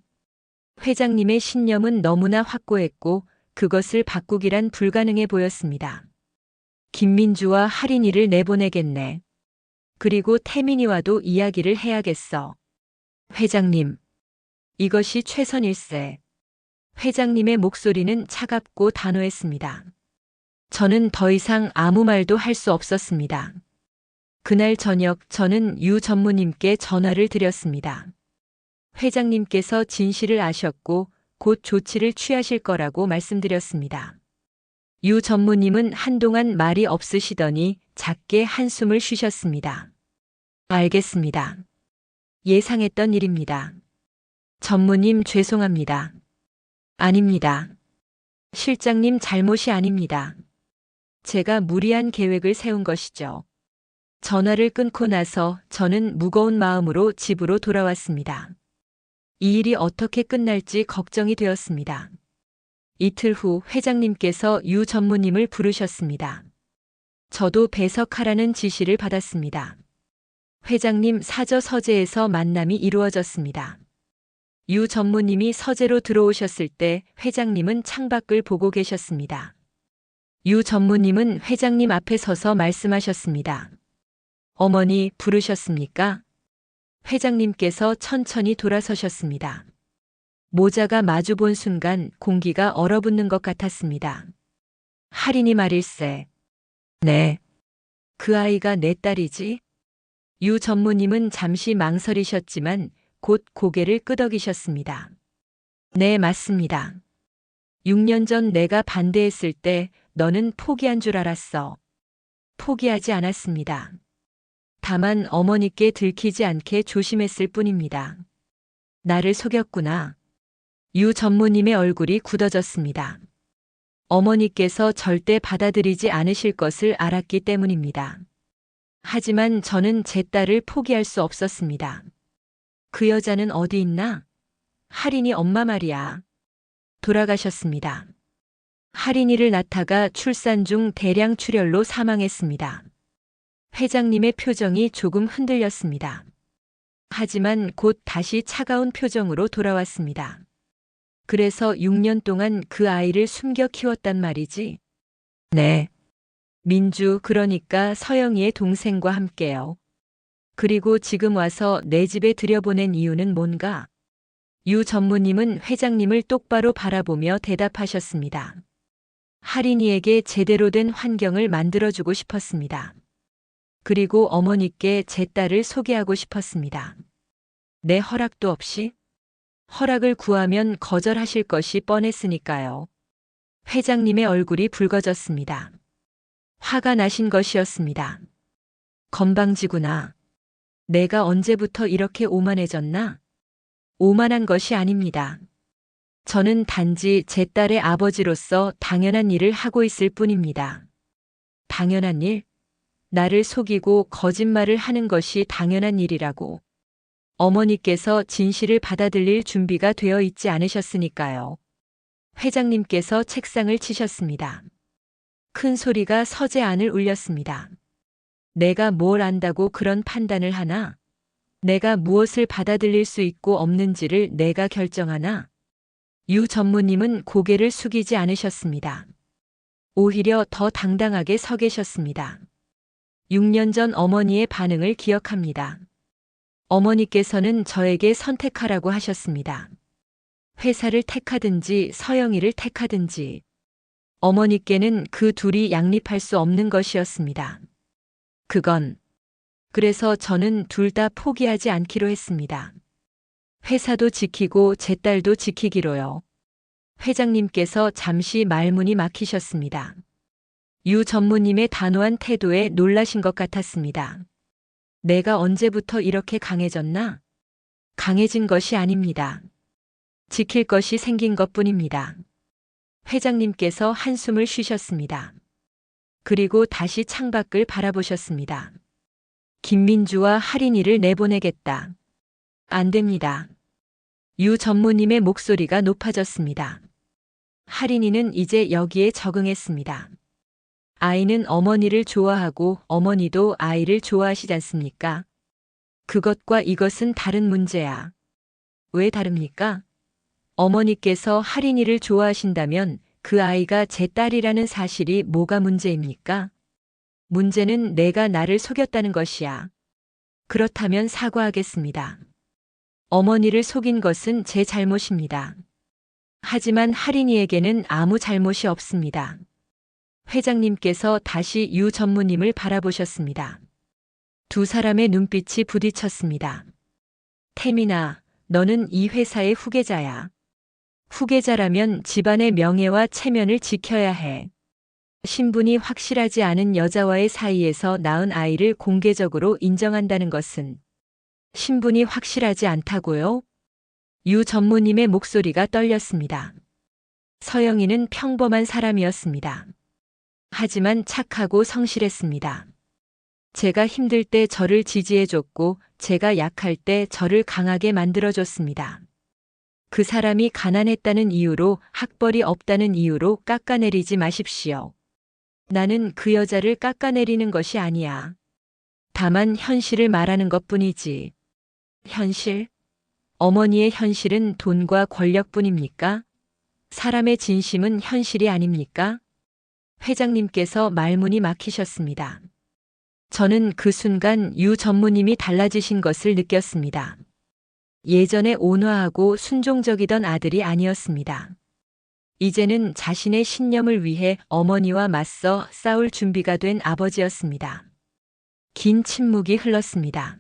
회장님의 신념은 너무나 확고했고 그것을 바꾸기란 불가능해 보였습니다. 김민주와 할인이를 내보내겠네. 그리고 태민이와도 이야기를 해야겠어. 회장님, 이것이 최선일세. 회장님의 목소리는 차갑고 단호했습니다. 저는 더 이상 아무 말도 할 수 없었습니다. 그날 저녁 저는 유 전무님께 전화를 드렸습니다. 회장님께서 진실을 아셨고 곧 조치를 취하실 거라고 말씀드렸습니다. 유 전무님은 한동안 말이 없으시더니 작게 한숨을 쉬셨습니다. 알겠습니다. 예상했던 일입니다. 전무님 죄송합니다. 아닙니다. 실장님 잘못이 아닙니다. 제가 무리한 계획을 세운 것이죠. 전화를 끊고 나서 저는 무거운 마음으로 집으로 돌아왔습니다. 이 일이 어떻게 끝날지 걱정이 되었습니다. 이틀 후 회장님께서 유 전무님을 부르셨습니다. 저도 배석하라는 지시를 받았습니다. 회장님 사저 서재에서 만남이 이루어졌습니다. 유 전무님이 서재로 들어오셨을 때 회장님은 창밖을 보고 계셨습니다. 유 전무님은 회장님 앞에 서서 말씀하셨습니다. 어머니 부르셨습니까? 회장님께서 천천히 돌아서셨습니다. 모자가 마주본 순간 공기가 얼어붙는 것 같았습니다. 할인이 말일세. 네. 그 아이가 내 딸이지? 유 전무님은 잠시 망설이셨지만 곧 고개를 끄덕이셨습니다. 네, 맞습니다. 6년 전 내가 반대했을 때 너는 포기한 줄 알았어. 포기하지 않았습니다. 다만 어머니께 들키지 않게 조심했을 뿐입니다. 나를 속였구나. 유 전무님의 얼굴이 굳어졌습니다. 어머니께서 절대 받아들이지 않으실 것을 알았기 때문입니다. 하지만 저는 제 딸을 포기할 수 없었습니다. 그 여자는 어디 있나? 할인이 엄마 말이야. 돌아가셨습니다. 할인이를 낳다가 출산 중 대량 출혈로 사망했습니다. 회장님의 표정이 조금 흔들렸습니다. 하지만 곧 다시 차가운 표정으로 돌아왔습니다. 그래서 6년 동안 그 아이를 숨겨 키웠단 말이지? 네. 민주, 그러니까 서영이의 동생과 함께요. 그리고 지금 와서 내 집에 들여보낸 이유는 뭔가? 유 전무님은 회장님을 똑바로 바라보며 대답하셨습니다. 할인이에게 제대로 된 환경을 만들어주고 싶었습니다. 그리고 어머니께 제 딸을 소개하고 싶었습니다. 내 허락도 없이? 허락을 구하면 거절하실 것이 뻔했으니까요. 회장님의 얼굴이 붉어졌습니다. 화가 나신 것이었습니다. 건방지구나. 내가 언제부터 이렇게 오만해졌나? 오만한 것이 아닙니다. 저는 단지 제 딸의 아버지로서 당연한 일을 하고 있을 뿐입니다. 당연한 일? 나를 속이고 거짓말을 하는 것이 당연한 일이라고. 어머니께서 진실을 받아들일 준비가 되어 있지 않으셨으니까요. 회장님께서 책상을 치셨습니다. 큰 소리가 서재 안을 울렸습니다. 내가 뭘 안다고 그런 판단을 하나? 내가 무엇을 받아들일 수 있고 없는지를 내가 결정하나? 유 전무님은 고개를 숙이지 않으셨습니다. 오히려 더 당당하게 서 계셨습니다. 6년 전 어머니의 반응을 기억합니다. 어머니께서는 저에게 선택하라고 하셨습니다. 회사를 택하든지 서영이를 택하든지. 어머니께는 그 둘이 양립할 수 없는 것이었습니다. 그래서 저는 둘 다 포기하지 않기로 했습니다. 회사도 지키고 제 딸도 지키기로요. 회장님께서 잠시 말문이 막히셨습니다. 유 전무님의 단호한 태도에 놀라신 것 같았습니다. 내가 언제부터 이렇게 강해졌나? 강해진 것이 아닙니다. 지킬 것이 생긴 것뿐입니다. 회장님께서 한숨을 쉬셨습니다. 그리고 다시 창밖을 바라보셨습니다. 김민주와 할인이를 내보내겠다. 안 됩니다. 유 전무님의 목소리가 높아졌습니다. 할인이는 이제 여기에 적응했습니다. 아이는 어머니를 좋아하고 어머니도 아이를 좋아하시지 않습니까? 그것과 이것은 다른 문제야. 왜 다릅니까? 어머니께서 할인이를 좋아하신다면 그 아이가 제 딸이라는 사실이 뭐가 문제입니까? 문제는 내가 나를 속였다는 것이야. 그렇다면 사과하겠습니다. 어머니를 속인 것은 제 잘못입니다. 하지만 할인이에게는 아무 잘못이 없습니다. 회장님께서 다시 유 전무님을 바라보셨습니다. 두 사람의 눈빛이 부딪혔습니다. 태민아, 너는 이 회사의 후계자야. 후계자라면 집안의 명예와 체면을 지켜야 해. 신분이 확실하지 않은 여자와의 사이에서 낳은 아이를 공개적으로 인정한다는 것은 신분이 확실하지 않다고요? 유 전무님의 목소리가 떨렸습니다. 서영이는 평범한 사람이었습니다. 하지만 착하고 성실했습니다. 제가 힘들 때 저를 지지해줬고 제가 약할 때 저를 강하게 만들어줬습니다. 그 사람이 가난했다는 이유로 학벌이 없다는 이유로 깎아내리지 마십시오. 나는 그 여자를 깎아내리는 것이 아니야. 다만 현실을 말하는 것뿐이지. 현실? 어머니의 현실은 돈과 권력뿐입니까? 사람의 진심은 현실이 아닙니까? 회장님께서 말문이 막히셨습니다. 저는 그 순간 유 전무님이 달라지신 것을 느꼈습니다. 예전에 온화하고 순종적이던 아들이 아니었습니다. 이제는 자신의 신념을 위해 어머니와 맞서 싸울 준비가 된 아버지였습니다. 긴 침묵이 흘렀습니다.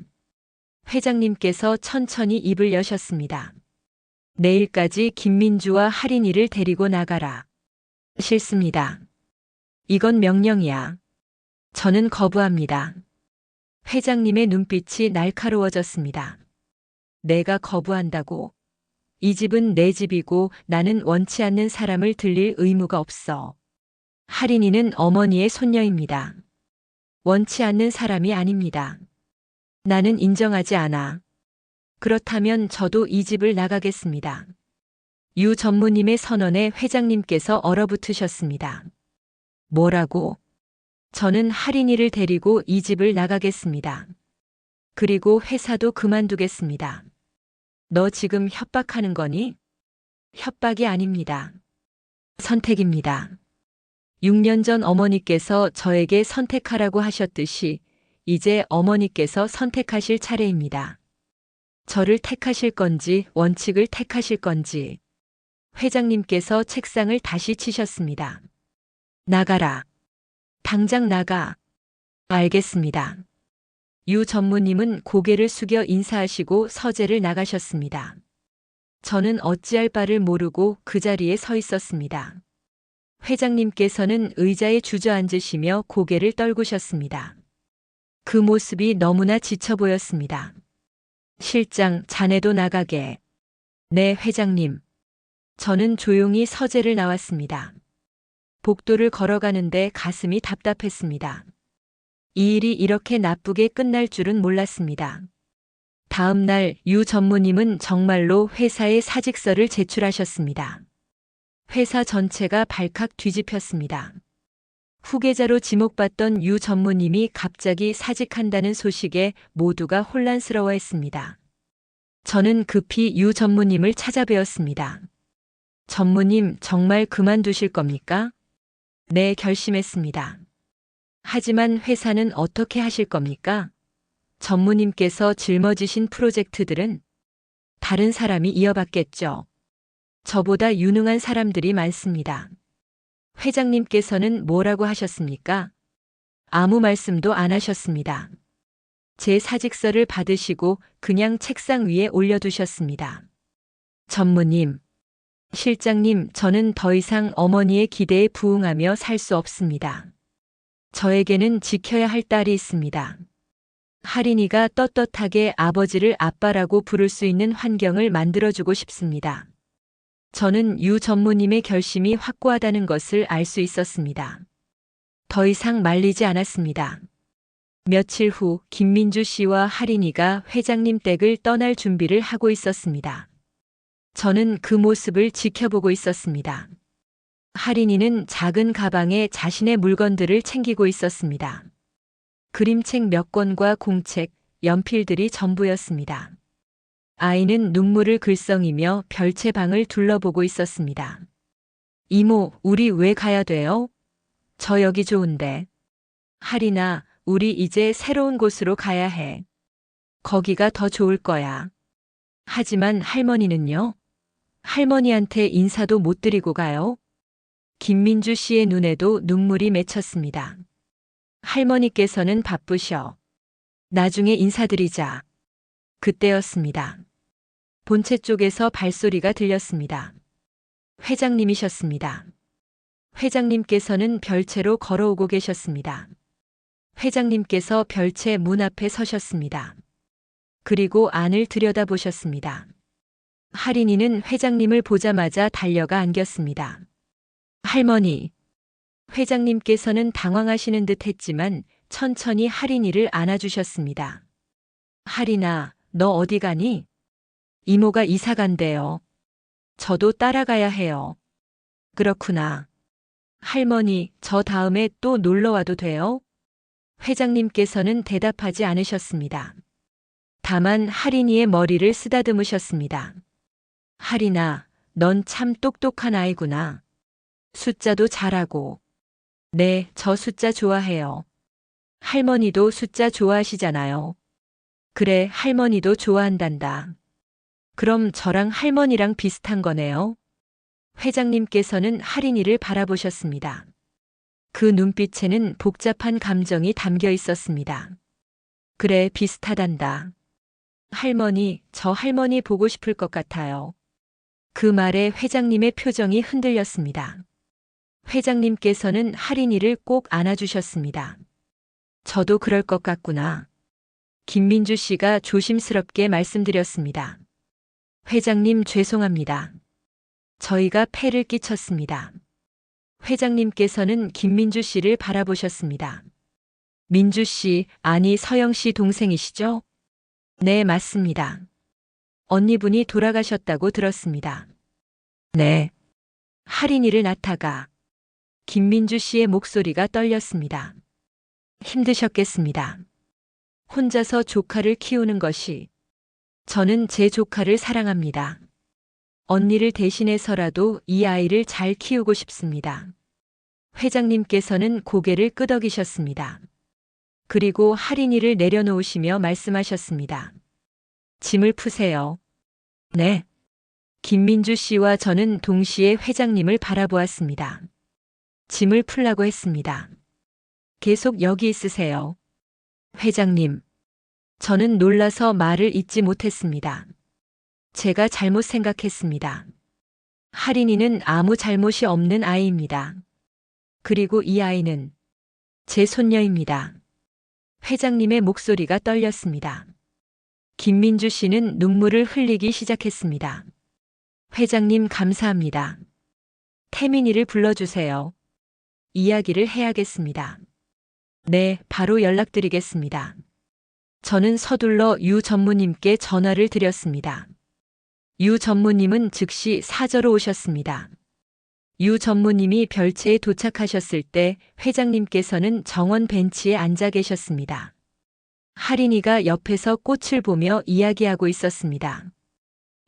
회장님께서 천천히 입을 여셨습니다. 내일까지 김민주와 할인이를 데리고 나가라. 싫습니다. 이건 명령이야. 저는 거부합니다. 회장님의 눈빛이 날카로워졌습니다. 내가 거부한다고? 이 집은 내 집이고 나는 원치 않는 사람을 들릴 의무가 없어. 할인이는 어머니의 손녀입니다. 원치 않는 사람이 아닙니다. 나는 인정하지 않아. 그렇다면 저도 이 집을 나가겠습니다. 유 전무님의 선언에 회장님께서 얼어붙으셨습니다. 뭐라고? 저는 할인이를 데리고 이 집을 나가겠습니다. 그리고 회사도 그만두겠습니다. 너 지금 협박하는 거니? 협박이 아닙니다. 선택입니다. 6년 전 어머니께서 저에게 선택하라고 하셨듯이 이제 어머니께서 선택하실 차례입니다. 저를 택하실 건지 원칙을 택하실 건지. 회장님께서 책상을 다시 치셨습니다. 나가라. 당장 나가. 알겠습니다. 유 전무님은 고개를 숙여 인사하시고 서재를 나가셨습니다. 저는 어찌할 바를 모르고 그 자리에 서 있었습니다. 회장님께서는 의자에 주저앉으시며 고개를 떨구셨습니다. 그 모습이 너무나 지쳐 보였습니다. 실장, 자네도 나가게. 네, 회장님. 저는 조용히 서재를 나왔습니다. 복도를 걸어가는데 가슴이 답답했습니다. 이 일이 이렇게 나쁘게 끝날 줄은 몰랐습니다. 다음 날 유 전무님은 정말로 회사에 사직서를 제출하셨습니다. 회사 전체가 발칵 뒤집혔습니다. 후계자로 지목받던 유 전무님이 갑자기 사직한다는 소식에 모두가 혼란스러워했습니다. 저는 급히 유 전무님을 찾아뵈었습니다. 전무님, 정말 그만두실 겁니까? 네, 결심했습니다. 하지만 회사는 어떻게 하실 겁니까? 전무님께서 짊어지신 프로젝트들은 다른 사람이 이어받겠죠. 저보다 유능한 사람들이 많습니다. 회장님께서는 뭐라고 하셨습니까? 아무 말씀도 안 하셨습니다. 제 사직서를 받으시고 그냥 책상 위에 올려두셨습니다. 전무님, 실장님, 저는 더 이상 어머니의 기대에 부응하며 살 수 없습니다. 저에게는 지켜야 할 딸이 있습니다. 할인이가 떳떳하게 아버지를 아빠라고 부를 수 있는 환경을 만들어주고 싶습니다. 저는 유 전무님의 결심이 확고하다는 것을 알 수 있었습니다. 더 이상 말리지 않았습니다. 며칠 후 김민주 씨와 할인이가 회장님 댁을 떠날 준비를 하고 있었습니다. 저는 그 모습을 지켜보고 있었습니다. 할인이는 작은 가방에 자신의 물건들을 챙기고 있었습니다. 그림책 몇 권과 공책, 연필들이 전부였습니다. 아이는 눈물을 글썽이며 별채 방을 둘러보고 있었습니다. 이모, 우리 왜 가야 돼요? 저 여기 좋은데. 할인아, 우리 이제 새로운 곳으로 가야 해. 거기가 더 좋을 거야. 하지만 할머니는요? 할머니한테 인사도 못 드리고 가요? 김민주 씨의 눈에도 눈물이 맺혔습니다. 할머니께서는 바쁘셔. 나중에 인사드리자. 그때였습니다. 본체 쪽에서 발소리가 들렸습니다. 회장님이셨습니다. 회장님께서는 별채로 걸어오고 계셨습니다. 회장님께서 별채 문 앞에 서셨습니다. 그리고 안을 들여다보셨습니다. 할인이는 회장님을 보자마자 달려가 안겼습니다. 할머니. 회장님께서는 당황하시는 듯 했지만 천천히 할인이를 안아주셨습니다. 할인아, 너 어디 가니? 이모가 이사 간대요. 저도 따라가야 해요. 그렇구나. 할머니, 저 다음에 또 놀러 와도 돼요? 회장님께서는 대답하지 않으셨습니다. 다만 할인이의 머리를 쓰다듬으셨습니다. 할인아, 넌 참 똑똑한 아이구나. 숫자도 잘하고. 네, 저 숫자 좋아해요. 할머니도 숫자 좋아하시잖아요. 그래, 할머니도 좋아한단다. 그럼 저랑 할머니랑 비슷한 거네요. 회장님께서는 할인이를 바라보셨습니다. 그 눈빛에는 복잡한 감정이 담겨 있었습니다. 그래, 비슷하단다. 할머니, 저 할머니 보고 싶을 것 같아요. 그 말에 회장님의 표정이 흔들렸습니다. 회장님께서는 할인이를 꼭 안아주셨습니다. 저도 그럴 것 같구나. 김민주 씨가 조심스럽게 말씀드렸습니다. 회장님 죄송합니다. 저희가 폐를 끼쳤습니다. 회장님께서는 김민주 씨를 바라보셨습니다. 민주 씨, 아니 서영 씨 동생이시죠? 네, 맞습니다. 언니분이 돌아가셨다고 들었습니다. 네. 할인이를 낳다가 김민주 씨의 목소리가 떨렸습니다. 힘드셨겠습니다. 혼자서 조카를 키우는 것이. 저는 제 조카를 사랑합니다. 언니를 대신해서라도 이 아이를 잘 키우고 싶습니다. 회장님께서는 고개를 끄덕이셨습니다. 그리고 할인이를 내려놓으시며 말씀하셨습니다. 짐을 푸세요. 네. 김민주 씨와 저는 동시에 회장님을 바라보았습니다. 짐을 풀라고 했습니다. 계속 여기 있으세요. 회장님. 저는 놀라서 말을 잇지 못했습니다. 제가 잘못 생각했습니다. 할인이는 아무 잘못이 없는 아이입니다. 그리고 이 아이는 제 손녀입니다. 회장님의 목소리가 떨렸습니다. 김민주 씨는 눈물을 흘리기 시작했습니다. 회장님 감사합니다. 태민이를 불러주세요. 이야기를 해야겠습니다. 네, 바로 연락드리겠습니다. 저는 서둘러 유 전무님께 전화를 드렸습니다. 유 전무님은 즉시 사저로 오셨습니다. 유 전무님이 별채에 도착하셨을 때 회장님께서는 정원 벤치에 앉아 계셨습니다. 할인이가 옆에서 꽃을 보며 이야기하고 있었습니다.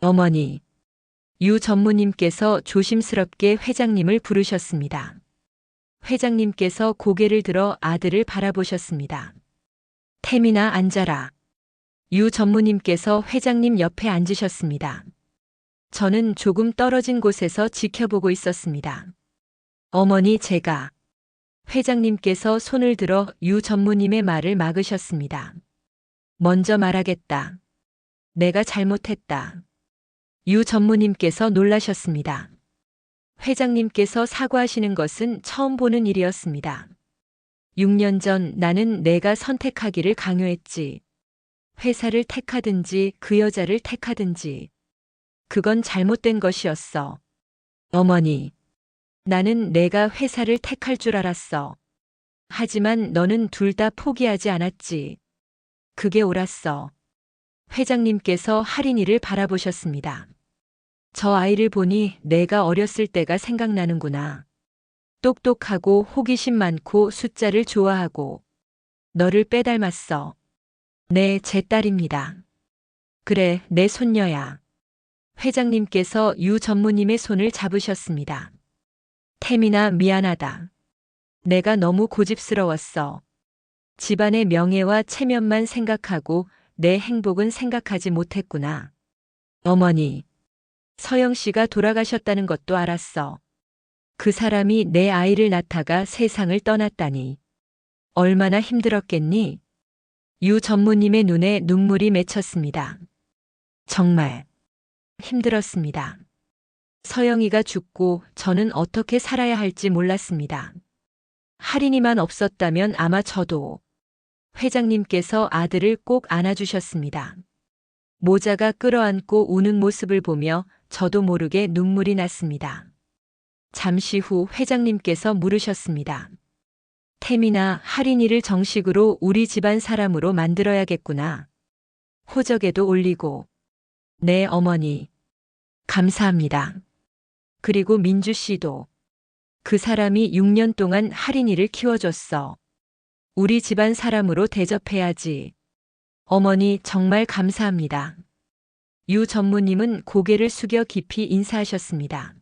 어머니. 유 전무님께서 조심스럽게 회장님을 부르셨습니다. 회장님께서 고개를 들어 아들을 바라보셨습니다. 태민아 앉아라. 유 전무님께서 회장님 옆에 앉으셨습니다. 저는 조금 떨어진 곳에서 지켜보고 있었습니다. 어머니 제가. 회장님께서 손을 들어 유 전무님의 말을 막으셨습니다. 먼저 말하겠다. 내가 잘못했다. 유 전무님께서 놀라셨습니다. 회장님께서 사과하시는 것은 처음 보는 일이었습니다. 6년 전 나는 내가 선택하기를 강요했지. 회사를 택하든지 그 여자를 택하든지. 그건 잘못된 것이었어. 어머니. 나는 내가 회사를 택할 줄 알았어. 하지만 너는 둘 다 포기하지 않았지. 그게 옳았어. 회장님께서 할인이를 바라보셨습니다. 저 아이를 보니 내가 어렸을 때가 생각나는구나. 똑똑하고 호기심 많고 숫자를 좋아하고. 너를 빼닮았어. 네, 제 딸입니다. 그래, 내 손녀야. 회장님께서 유 전무님의 손을 잡으셨습니다. 태민아 미안하다. 내가 너무 고집스러웠어. 집안의 명예와 체면만 생각하고 내 행복은 생각하지 못했구나. 어머니. 서영 씨가 돌아가셨다는 것도 알았어. 그 사람이 내 아이를 낳다가 세상을 떠났다니. 얼마나 힘들었겠니? 유 전무님의 눈에 눈물이 맺혔습니다. 정말 힘들었습니다. 서영이가 죽고 저는 어떻게 살아야 할지 몰랐습니다. 할인이만 없었다면 아마 저도. 회장님께서 아들을 꼭 안아주셨습니다. 모자가 끌어안고 우는 모습을 보며 저도 모르게 눈물이 났습니다. 잠시 후 회장님께서 물으셨습니다. 태민아, 할인이를 정식으로 우리 집안 사람으로 만들어야겠구나. 호적에도 올리고. 네, 어머니. 감사합니다. 그리고 민주 씨도. 그 사람이 6년 동안 할인이를 키워줬어. 우리 집안 사람으로 대접해야지. 어머니 정말 감사합니다. 유 전무님은 고개를 숙여 깊이 인사하셨습니다.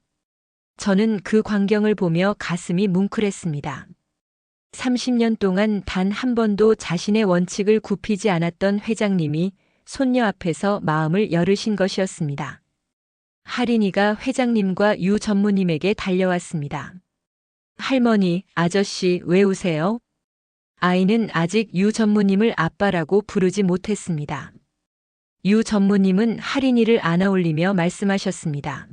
저는 그 광경을 보며 가슴이 뭉클했습니다. 30년 동안 단 한 번도 자신의 원칙을 굽히지 않았던 회장님이 손녀 앞에서 마음을 열으신 것이었습니다. 할인이가 회장님과 유 전무님에게 달려왔습니다. 할머니, 아저씨 왜 우세요? 아이는 아직 유 전무님을 아빠라고 부르지 못했습니다. 유 전무님은 할인이를 안아올리며 말씀하셨습니다.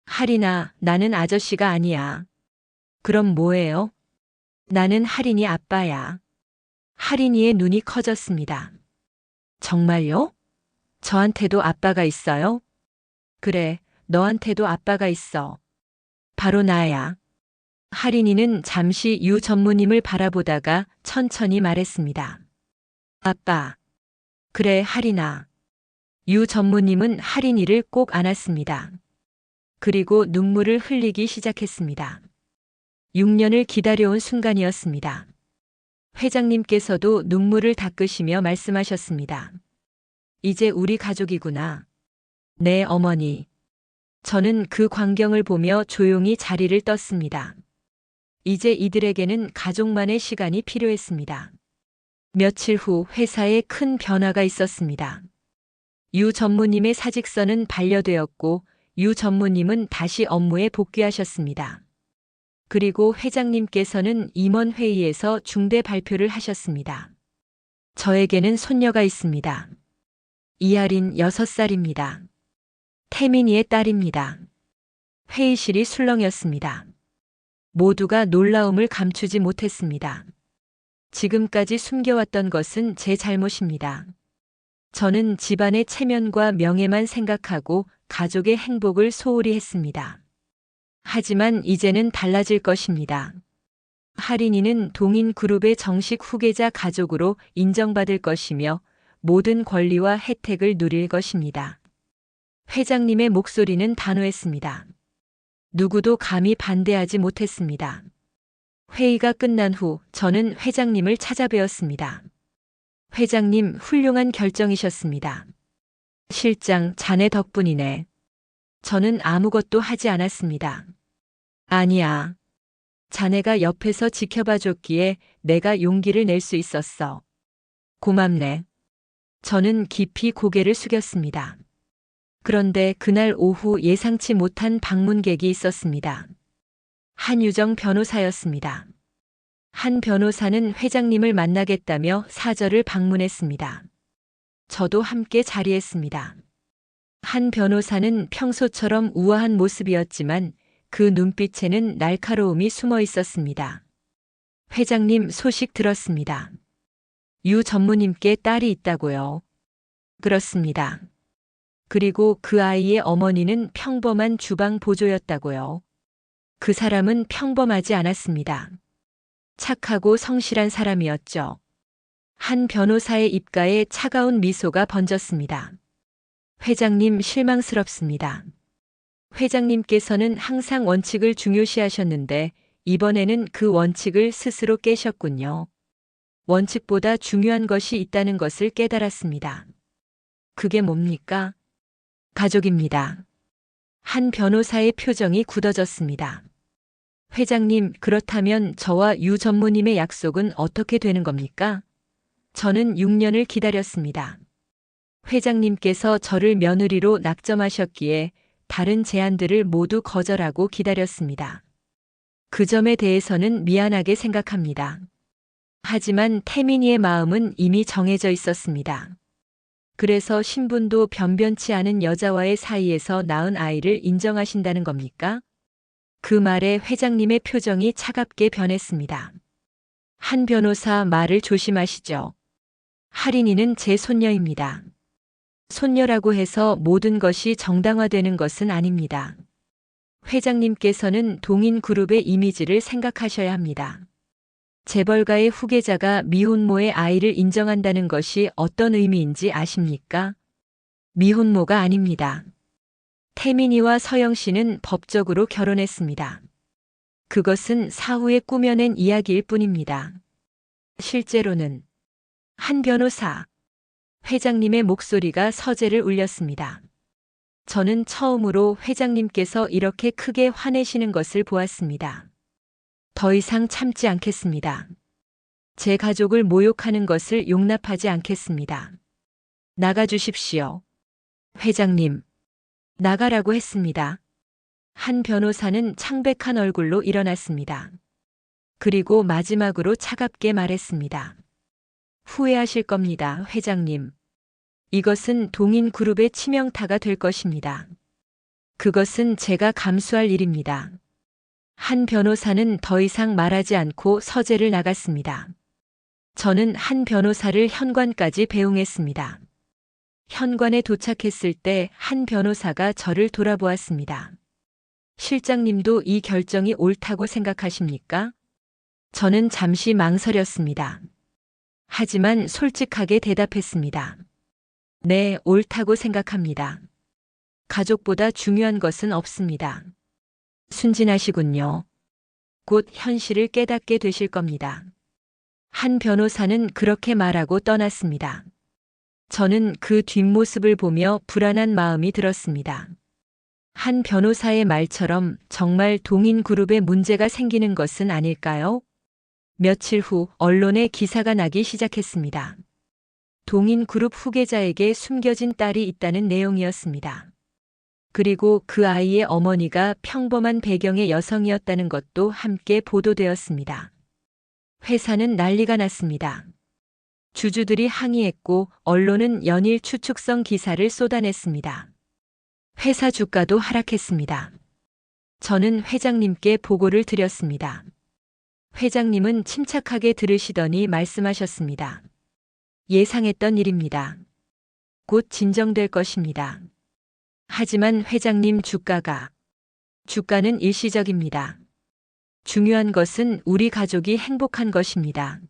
할인아, 나는 아저씨가 아니야. 그럼 뭐예요? 나는 할인이 아빠야. 할인이의 눈이 커졌습니다. 정말요? 저한테도 아빠가 있어요? 그래, 너한테도 아빠가 있어. 바로 나야. 할인이는 잠시 유 전무님을 바라보다가 천천히 말했습니다. 아빠. 그래, 할인아. 유 전무님은 할인이를 꼭 안았습니다. 그리고 눈물을 흘리기 시작했습니다. 6년을 기다려온 순간이었습니다. 회장님께서도 눈물을 닦으시며 말씀하셨습니다. 이제 우리 가족이구나. 네, 어머니. 저는 그 광경을 보며 조용히 자리를 떴습니다. 이제 이들에게는 가족만의 시간이 필요했습니다. 며칠 후 회사에 큰 변화가 있었습니다. 유 전무님의 사직서는 반려되었고 유 전무님은 다시 업무에 복귀하셨습니다. 그리고 회장님께서는 임원회의에서 중대 발표를 하셨습니다. 저에게는 손녀가 있습니다. 이하린 6살입니다. 태민이의 딸입니다. 회의실이 술렁였습니다. 모두가 놀라움을 감추지 못했습니다. 지금까지 숨겨왔던 것은 제 잘못입니다. 저는 집안의 체면과 명예만 생각하고 가족의 행복을 소홀히 했습니다. 하지만 이제는 달라질 것입니다. 할인이는 동인그룹의 정식 후계자 가족으로 인정받을 것이며 모든 권리와 혜택을 누릴 것입니다. 회장님의 목소리는 단호했습니다. 누구도 감히 반대하지 못했습니다. 회의가 끝난 후 저는 회장님을 찾아뵈었습니다. 회장님, 훌륭한 결정이셨습니다. 실장, 자네 덕분이네. 저는 아무것도 하지 않았습니다. 아니야. 자네가 옆에서 지켜봐줬기에 내가 용기를 낼 수 있었어. 고맙네. 저는 깊이 고개를 숙였습니다. 그런데 그날 오후 예상치 못한 방문객이 있었습니다. 한유정 변호사였습니다. 한 변호사는 회장님을 만나겠다며 사저를 방문했습니다. 저도 함께 자리했습니다. 한 변호사는 평소처럼 우아한 모습이었지만 그 눈빛에는 날카로움이 숨어 있었습니다. 회장님, 소식 들었습니다. 유 전무님께 딸이 있다고요. 그렇습니다. 그리고 그 아이의 어머니는 평범한 주방 보조였다고요. 그 사람은 평범하지 않았습니다. 착하고 성실한 사람이었죠. 한 변호사의 입가에 차가운 미소가 번졌습니다. 회장님, 실망스럽습니다. 회장님께서는 항상 원칙을 중요시하셨는데 이번에는 그 원칙을 스스로 깨셨군요. 원칙보다 중요한 것이 있다는 것을 깨달았습니다. 그게 뭡니까? 가족입니다. 한 변호사의 표정이 굳어졌습니다. 회장님, 그렇다면 저와 유 전무님의 약속은 어떻게 되는 겁니까? 저는 6년을 기다렸습니다. 회장님께서 저를 며느리로 낙점하셨기에 다른 제안들을 모두 거절하고 기다렸습니다. 그 점에 대해서는 미안하게 생각합니다. 하지만 태민이의 마음은 이미 정해져 있었습니다. 그래서 신분도 변변치 않은 여자와의 사이에서 낳은 아이를 인정하신다는 겁니까? 그 말에 회장님의 표정이 차갑게 변했습니다. 한 변호사, 말을 조심하시죠. 할인이는 제 손녀입니다. 손녀라고 해서 모든 것이 정당화되는 것은 아닙니다. 회장님께서는 동인그룹의 이미지를 생각하셔야 합니다. 재벌가의 후계자가 미혼모의 아이를 인정한다는 것이 어떤 의미인지 아십니까? 미혼모가 아닙니다. 태민이와 서영 씨는 법적으로 결혼했습니다. 그것은 사후에 꾸며낸 이야기일 뿐입니다. 실제로는 한 변호사, 회장님의 목소리가 서재를 울렸습니다. 저는 처음으로 회장님께서 이렇게 크게 화내시는 것을 보았습니다. 더 이상 참지 않겠습니다. 제 가족을 모욕하는 것을 용납하지 않겠습니다. 나가주십시오. 회장님, 나가라고 했습니다. 한 변호사는 창백한 얼굴로 일어났습니다. 그리고 마지막으로 차갑게 말했습니다. 후회하실 겁니다, 회장님. 이것은 동인그룹의 치명타가 될 것입니다. 그것은 제가 감수할 일입니다. 한 변호사는 더 이상 말하지 않고 서재를 나갔습니다. 저는 한 변호사를 현관까지 배웅했습니다. 현관에 도착했을 때 한 변호사가 저를 돌아보았습니다. 실장님도 이 결정이 옳다고 생각하십니까? 저는 잠시 망설였습니다. 하지만 솔직하게 대답했습니다. 네, 옳다고 생각합니다. 가족보다 중요한 것은 없습니다. 순진하시군요. 곧 현실을 깨닫게 되실 겁니다. 한 변호사는 그렇게 말하고 떠났습니다. 저는 그 뒷모습을 보며 불안한 마음이 들었습니다. 한 변호사의 말처럼 정말 동인그룹에 문제가 생기는 것은 아닐까요? 며칠 후 언론에 기사가 나기 시작했습니다. 동인그룹 후계자에게 숨겨진 딸이 있다는 내용이었습니다. 그리고 그 아이의 어머니가 평범한 배경의 여성이었다는 것도 함께 보도되었습니다. 회사는 난리가 났습니다. 주주들이 항의했고 언론은 연일 추측성 기사를 쏟아냈습니다. 회사 주가도 하락했습니다. 저는 회장님께 보고를 드렸습니다. 회장님은 침착하게 들으시더니 말씀하셨습니다. 예상했던 일입니다. 곧 진정될 것입니다. 하지만 회장님 주가는 일시적입니다. 중요한 것은 우리 가족이 행복한 것입니다.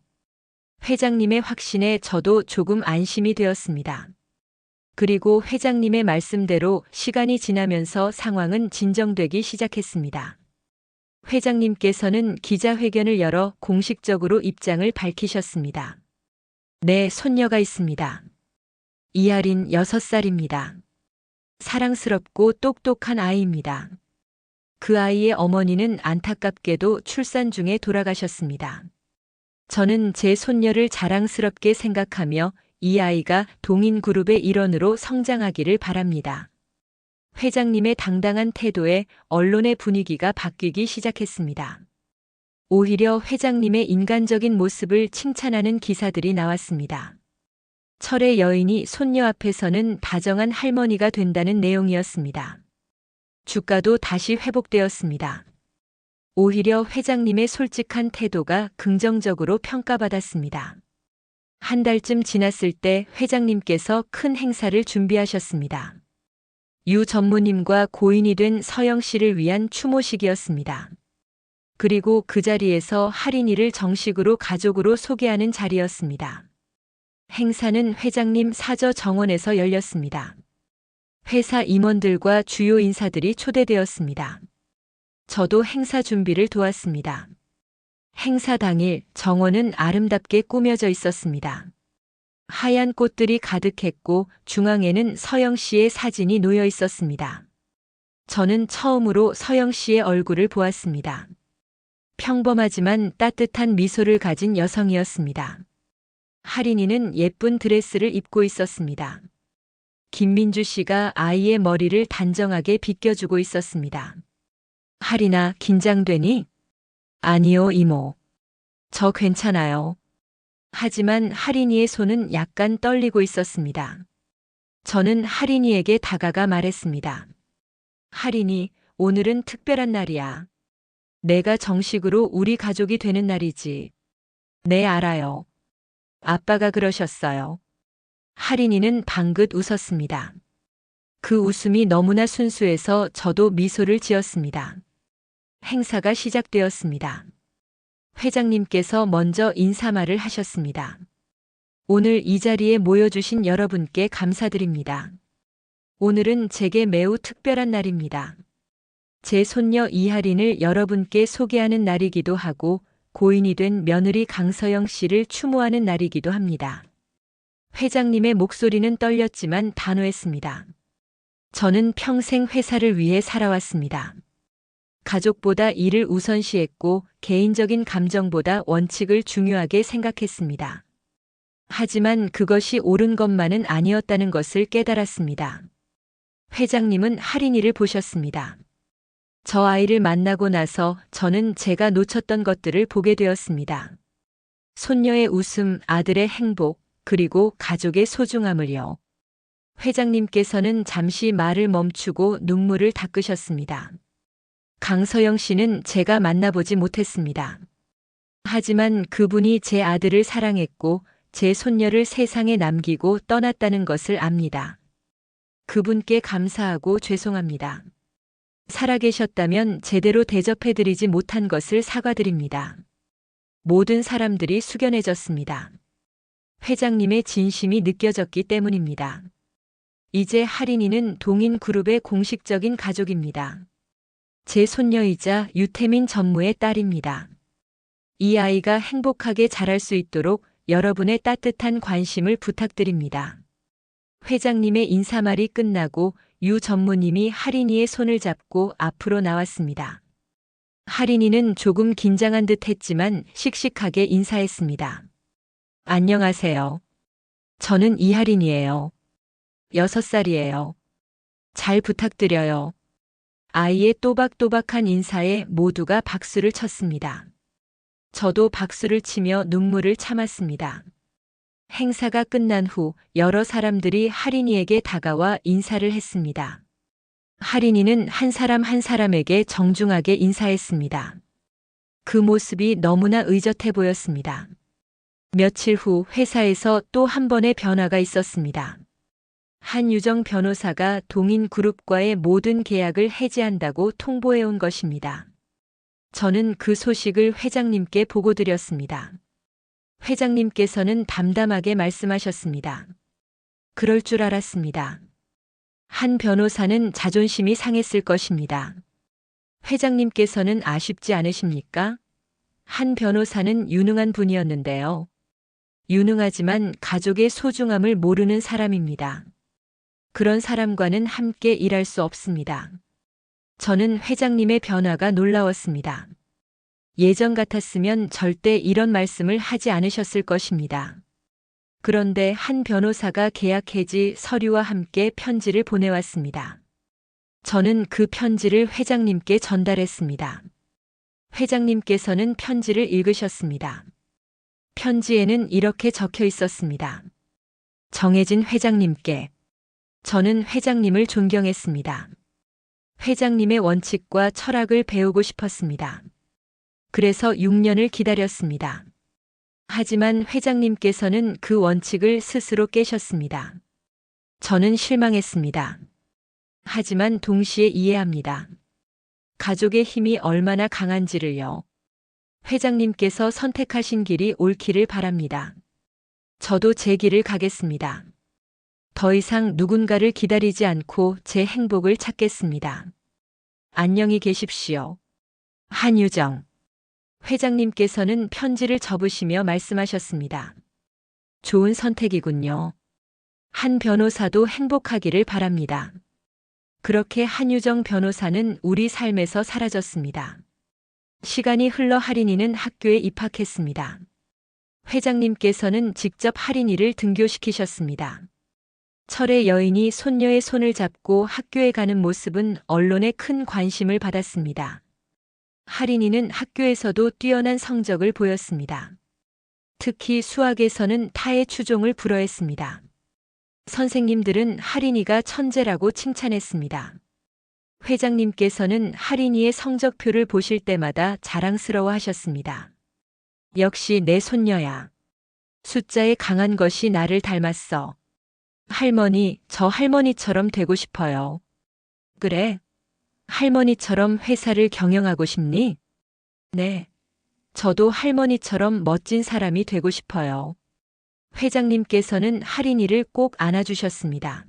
회장님의 확신에 저도 조금 안심이 되었습니다. 그리고 회장님의 말씀대로 시간이 지나면서 상황은 진정되기 시작했습니다. 회장님께서는 기자회견을 열어 공식적으로 입장을 밝히셨습니다. 네, 손녀가 있습니다. 이하린 6살입니다. 사랑스럽고 똑똑한 아이입니다. 그 아이의 어머니는 안타깝게도 출산 중에 돌아가셨습니다. 저는 제 손녀를 자랑스럽게 생각하며 이 아이가 동인그룹의 일원으로 성장하기를 바랍니다. 회장님의 당당한 태도에 언론의 분위기가 바뀌기 시작했습니다. 오히려 회장님의 인간적인 모습을 칭찬하는 기사들이 나왔습니다. 철의 여인이 손녀 앞에서는 다정한 할머니가 된다는 내용이었습니다. 주가도 다시 회복되었습니다. 오히려 회장님의 솔직한 태도가 긍정적으로 평가받았습니다. 한 달쯤 지났을 때 회장님께서 큰 행사를 준비하셨습니다. 유 전무님과 고인이 된 서영 씨를 위한 추모식이었습니다. 그리고 그 자리에서 할인이를 정식으로 가족으로 소개하는 자리였습니다. 행사는 회장님 사저 정원에서 열렸습니다. 회사 임원들과 주요 인사들이 초대되었습니다. 저도 행사 준비를 도왔습니다. 행사 당일 정원은 아름답게 꾸며져 있었습니다. 하얀 꽃들이 가득했고 중앙에는 서영 씨의 사진이 놓여 있었습니다. 저는 처음으로 서영 씨의 얼굴을 보았습니다. 평범하지만 따뜻한 미소를 가진 여성이었습니다. 할인이는 예쁜 드레스를 입고 있었습니다. 김민주 씨가 아이의 머리를 단정하게 빗겨주고 있었습니다. 할인아, 긴장되니? 아니요, 이모. 저 괜찮아요. 하지만 할인이의 손은 약간 떨리고 있었습니다. 저는 할인이에게 다가가 말했습니다. 할인이, 오늘은 특별한 날이야. 내가 정식으로 우리 가족이 되는 날이지. 네, 알아요. 아빠가 그러셨어요. 할인이는 방긋 웃었습니다. 그 웃음이 너무나 순수해서 저도 미소를 지었습니다. 행사가 시작되었습니다. 회장님께서 먼저 인사말을 하셨습니다. 오늘 이 자리에 모여주신 여러분께 감사드립니다. 오늘은 제게 매우 특별한 날입니다. 제 손녀 이하린을 여러분께 소개하는 날이기도 하고 고인이 된 며느리 강서영 씨를 추모하는 날이기도 합니다. 회장님의 목소리는 떨렸지만 단호했습니다. 저는 평생 회사를 위해 살아왔습니다. 가족보다 일을 우선시했고 개인적인 감정보다 원칙을 중요하게 생각했습니다. 하지만 그것이 옳은 것만은 아니었다는 것을 깨달았습니다. 회장님은 할인이를 보셨습니다. 저 아이를 만나고 나서 저는 제가 놓쳤던 것들을 보게 되었습니다. 손녀의 웃음, 아들의 행복, 그리고 가족의 소중함을요. 회장님께서는 잠시 말을 멈추고 눈물을 닦으셨습니다. 강서영 씨는 제가 만나보지 못했습니다. 하지만 그분이 제 아들을 사랑했고 제 손녀를 세상에 남기고 떠났다는 것을 압니다. 그분께 감사하고 죄송합니다. 살아계셨다면 제대로 대접해드리지 못한 것을 사과드립니다. 모든 사람들이 숙연해졌습니다. 회장님의 진심이 느껴졌기 때문입니다. 이제 하린이는 동인그룹의 공식적인 가족입니다. 제 손녀이자 유태민 전무의 딸입니다. 이 아이가 행복하게 자랄 수 있도록 여러분의 따뜻한 관심을 부탁드립니다. 회장님의 인사말이 끝나고 유 전무님이 하린이의 손을 잡고 앞으로 나왔습니다. 하린이는 조금 긴장한 듯 했지만 씩씩하게 인사했습니다. 안녕하세요. 저는 이하린이에요. 6살이에요. 잘 부탁드려요. 아이의 또박또박한 인사에 모두가 박수를 쳤습니다. 저도 박수를 치며 눈물을 참았습니다. 행사가 끝난 후 여러 사람들이 하린이에게 다가와 인사를 했습니다. 하린이는 한 사람 한 사람에게 정중하게 인사했습니다. 그 모습이 너무나 의젓해 보였습니다. 며칠 후 회사에서 또 한 번의 변화가 있었습니다. 한유정 변호사가 동인그룹과의 모든 계약을 해지한다고 통보해 온 것입니다. 저는 그 소식을 회장님께 보고드렸습니다. 회장님께서는 담담하게 말씀하셨습니다. 그럴 줄 알았습니다. 한 변호사는 자존심이 상했을 것입니다. 회장님께서는 아쉽지 않으십니까? 한 변호사는 유능한 분이었는데요. 유능하지만 가족의 소중함을 모르는 사람입니다. 그런 사람과는 함께 일할 수 없습니다. 저는 회장님의 변화가 놀라웠습니다. 예전 같았으면 절대 이런 말씀을 하지 않으셨을 것입니다. 그런데 한 변호사가 계약 해지 서류와 함께 편지를 보내왔습니다. 저는 그 편지를 회장님께 전달했습니다. 회장님께서는 편지를 읽으셨습니다. 편지에는 이렇게 적혀 있었습니다. 정혜진 회장님께. 저는 회장님을 존경했습니다. 회장님의 원칙과 철학을 배우고 싶었습니다. 그래서 6년을 기다렸습니다. 하지만 회장님께서는 그 원칙을 스스로 깨셨습니다. 저는 실망했습니다. 하지만 동시에 이해합니다. 가족의 힘이 얼마나 강한지를요. 회장님께서 선택하신 길이 옳기를 바랍니다. 저도 제 길을 가겠습니다. 더 이상 누군가를 기다리지 않고 제 행복을 찾겠습니다. 안녕히 계십시오. 한유정. 회장님께서는 편지를 접으시며 말씀하셨습니다. 좋은 선택이군요. 한 변호사도 행복하기를 바랍니다. 그렇게 한유정 변호사는 우리 삶에서 사라졌습니다. 시간이 흘러 하린이는 학교에 입학했습니다. 회장님께서는 직접 하린이를 등교시키셨습니다. 철의 여인이 손녀의 손을 잡고 학교에 가는 모습은 언론의 큰 관심을 받았습니다. 하린이는 학교에서도 뛰어난 성적을 보였습니다. 특히 수학에서는 타의 추종을 불허했습니다. 선생님들은 하린이가 천재라고 칭찬했습니다. 회장님께서는 하린이의 성적표를 보실 때마다 자랑스러워 하셨습니다. 역시 내 손녀야. 숫자에 강한 것이 나를 닮았어. 할머니, 저 할머니처럼 되고 싶어요. 그래? 할머니처럼 회사를 경영하고 싶니? 네. 저도 할머니처럼 멋진 사람이 되고 싶어요. 회장님께서는 하린이를 꼭 안아주셨습니다.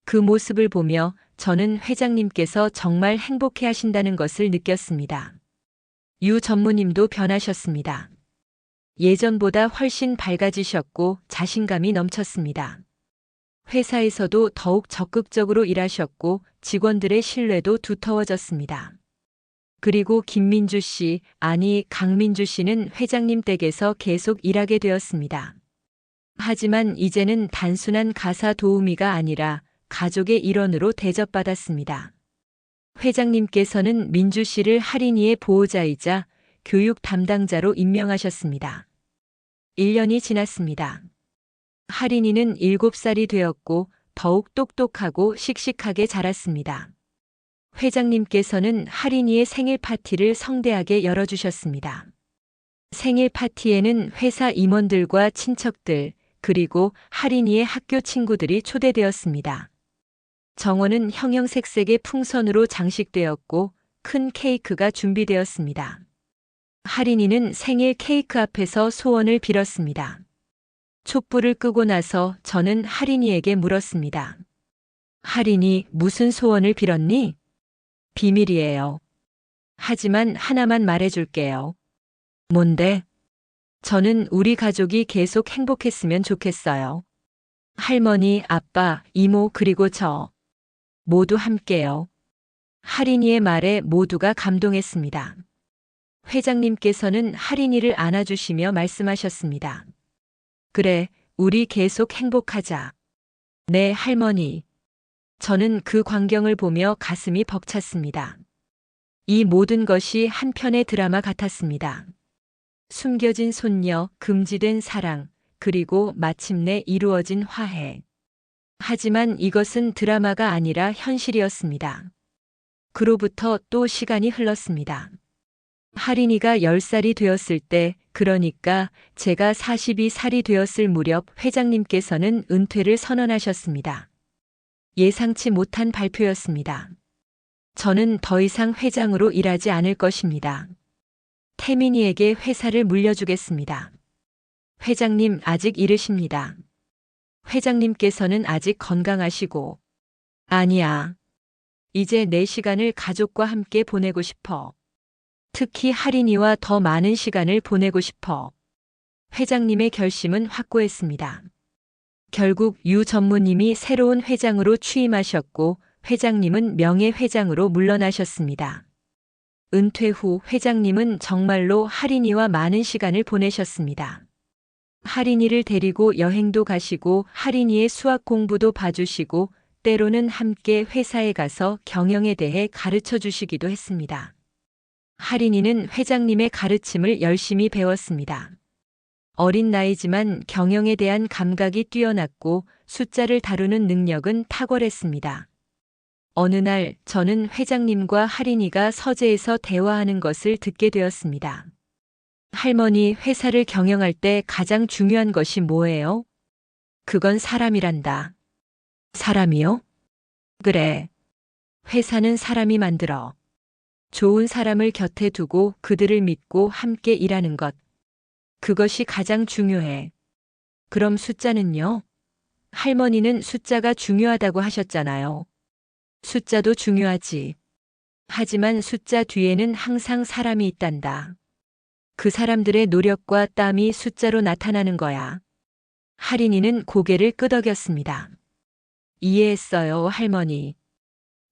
그 모습을 보며 저는 회장님께서 정말 행복해 하신다는 것을 느꼈습니다. 유 전무님도 변하셨습니다. 예전보다 훨씬 밝아지셨고 자신감이 넘쳤습니다. 회사에서도 더욱 적극적으로 일하셨고 직원들의 신뢰도 두터워졌습니다. 그리고 김민주 씨, 아니 강민주 씨는 회장님 댁에서 계속 일하게 되었습니다. 하지만 이제는 단순한 가사 도우미가 아니라 가족의 일원으로 대접받았습니다. 회장님께서는 민주 씨를 하린이의 보호자이자 교육 담당자로 임명하셨습니다. 1년이 지났습니다. 하린이는 7살이 되었고 더욱 똑똑하고 씩씩하게 자랐습니다. 회장님께서는 하린이의 생일 파티를 성대하게 열어주셨습니다. 생일 파티에는 회사 임원들과 친척들, 그리고 하린이의 학교 친구들이 초대되었습니다. 정원은 형형색색의 풍선으로 장식되었고 큰 케이크가 준비되었습니다. 하린이는 생일 케이크 앞에서 소원을 빌었습니다. 촛불을 끄고 나서 저는 하린이에게 물었습니다. 할인이 무슨 소원을 빌었니? 비밀이에요. 하지만 하나만 말해줄게요. 뭔데? 저는 우리 가족이 계속 행복했으면 좋겠어요. 할머니, 아빠, 이모, 그리고 저. 모두 함께요. 할인이의 말에 모두가 감동했습니다. 회장님께서는 할인이를 안아주시며 말씀하셨습니다. 그래, 우리 계속 행복하자. 네, 할머니. 저는 그 광경을 보며 가슴이 벅찼습니다. 이 모든 것이 한 편의 드라마 같았습니다. 숨겨진 손녀, 금지된 사랑, 그리고 마침내 이루어진 화해. 하지만 이것은 드라마가 아니라 현실이었습니다. 그로부터 또 시간이 흘렀습니다. 할인이가 10살이 되었을 때, 그러니까 제가 42살이 되었을 무렵 회장님께서는 은퇴를 선언하셨습니다. 예상치 못한 발표였습니다. 저는 더 이상 회장으로 일하지 않을 것입니다. 태민이에게 회사를 물려주겠습니다. 회장님 아직 이르십니다. 회장님께서는 아직 건강하시고. 아니야. 이제 내 시간을 가족과 함께 보내고 싶어. 특히 할인이와 더 많은 시간을 보내고 싶어. 회장님의 결심은 확고했습니다. 결국 유 전무님이 새로운 회장으로 취임하셨고 회장님은 명예회장으로 물러나셨습니다. 은퇴 후 회장님은 정말로 할인이와 많은 시간을 보내셨습니다. 할인이를 데리고 여행도 가시고 할인이의 수학 공부도 봐주시고 때로는 함께 회사에 가서 경영에 대해 가르쳐 주시기도 했습니다. 할인이는 회장님의 가르침을 열심히 배웠습니다. 어린 나이지만 경영에 대한 감각이 뛰어났고 숫자를 다루는 능력은 탁월했습니다. 어느 날 저는 회장님과 할인이가 서재에서 대화하는 것을 듣게 되었습니다. 할머니, 회사를 경영할 때 가장 중요한 것이 뭐예요? 그건 사람이란다. 사람이요? 그래. 회사는 사람이 만들어. 좋은 사람을 곁에 두고 그들을 믿고 함께 일하는 것. 그것이 가장 중요해. 그럼 숫자는요? 할머니는 숫자가 중요하다고 하셨잖아요. 숫자도 중요하지. 하지만 숫자 뒤에는 항상 사람이 있단다. 그 사람들의 노력과 땀이 숫자로 나타나는 거야. 할인이는 고개를 끄덕였습니다. 이해했어요, 할머니.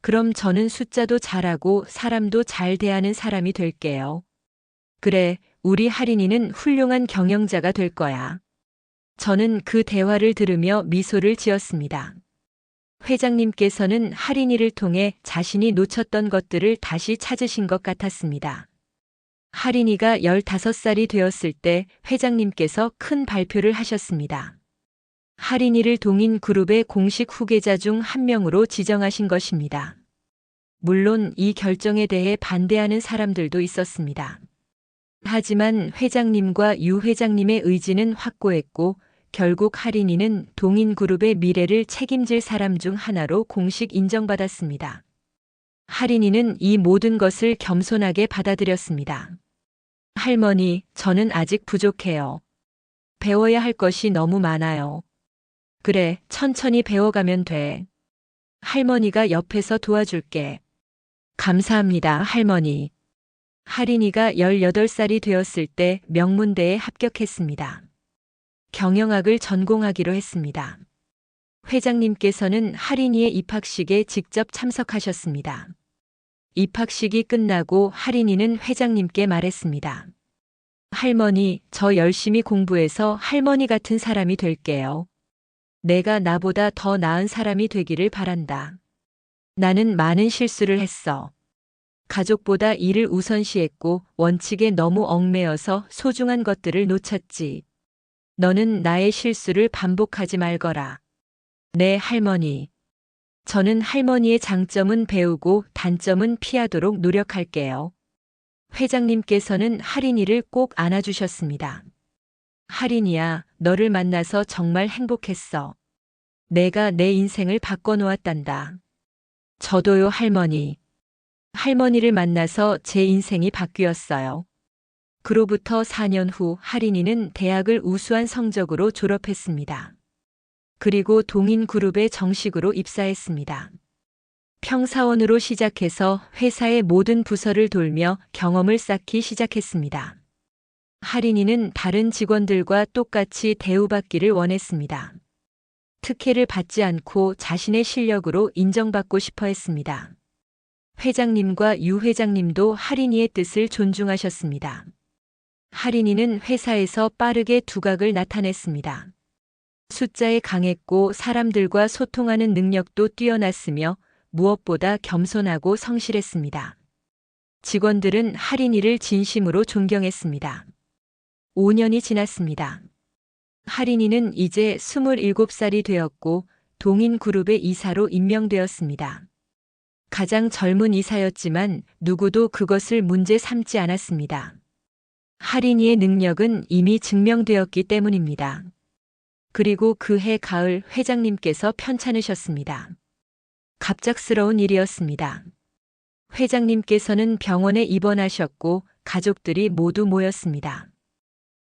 그럼 저는 숫자도 잘하고 사람도 잘 대하는 사람이 될게요. 그래, 우리 할인이는 훌륭한 경영자가 될 거야. 저는 그 대화를 들으며 미소를 지었습니다. 회장님께서는 할인이를 통해 자신이 놓쳤던 것들을 다시 찾으신 것 같았습니다. 할인이가 15살이 되었을 때 회장님께서 큰 발표를 하셨습니다. 할인이를 동인 그룹의 공식 후계자 중 한 명으로 지정하신 것입니다. 물론 이 결정에 대해 반대하는 사람들도 있었습니다. 하지만 회장님과 유 회장님의 의지는 확고했고 결국 할인이는 동인 그룹의 미래를 책임질 사람 중 하나로 공식 인정받았습니다. 할인이는 이 모든 것을 겸손하게 받아들였습니다. 할머니, 저는 아직 부족해요. 배워야 할 것이 너무 많아요. 그래, 천천히 배워가면 돼. 할머니가 옆에서 도와줄게. 감사합니다, 할머니. 할인이가 18살이 되었을 때 명문대에 합격했습니다. 경영학을 전공하기로 했습니다. 회장님께서는 할인이의 입학식에 직접 참석하셨습니다. 입학식이 끝나고 할인이는 회장님께 말했습니다. 할머니, 저 열심히 공부해서 할머니 같은 사람이 될게요. 내가 나보다 더 나은 사람이 되기를 바란다. 나는 많은 실수를 했어. 가족보다 일을 우선시했고 원칙에 너무 얽매여서 소중한 것들을 놓쳤지. 너는 나의 실수를 반복하지 말거라. 네, 할머니. 저는 할머니의 장점은 배우고 단점은 피하도록 노력할게요. 회장님께서는 할인이를 꼭 안아주셨습니다. 할인이야, 너를 만나서 정말 행복했어. 내가 내 인생을 바꿔놓았단다. 저도요, 할머니. 할머니를 만나서 제 인생이 바뀌었어요. 그로부터 4년 후 할인이는 대학을 우수한 성적으로 졸업했습니다. 그리고 동인그룹에 정식으로 입사했습니다. 평사원으로 시작해서 회사의 모든 부서를 돌며 경험을 쌓기 시작했습니다. 할인이는 다른 직원들과 똑같이 대우받기를 원했습니다. 특혜를 받지 않고 자신의 실력으로 인정받고 싶어 했습니다. 회장님과 유 회장님도 할인이의 뜻을 존중하셨습니다. 할인이는 회사에서 빠르게 두각을 나타냈습니다. 숫자에 강했고 사람들과 소통하는 능력도 뛰어났으며 무엇보다 겸손하고 성실했습니다. 직원들은 할인이를 진심으로 존경했습니다. 5년이 지났습니다. 할인이는 이제 27살이 되었고 동인그룹의 이사로 임명되었습니다. 가장 젊은 이사였지만 누구도 그것을 문제 삼지 않았습니다. 할인이의 능력은 이미 증명되었기 때문입니다. 그리고 그해 가을 회장님께서 편찮으셨습니다. 갑작스러운 일이었습니다. 회장님께서는 병원에 입원하셨고 가족들이 모두 모였습니다.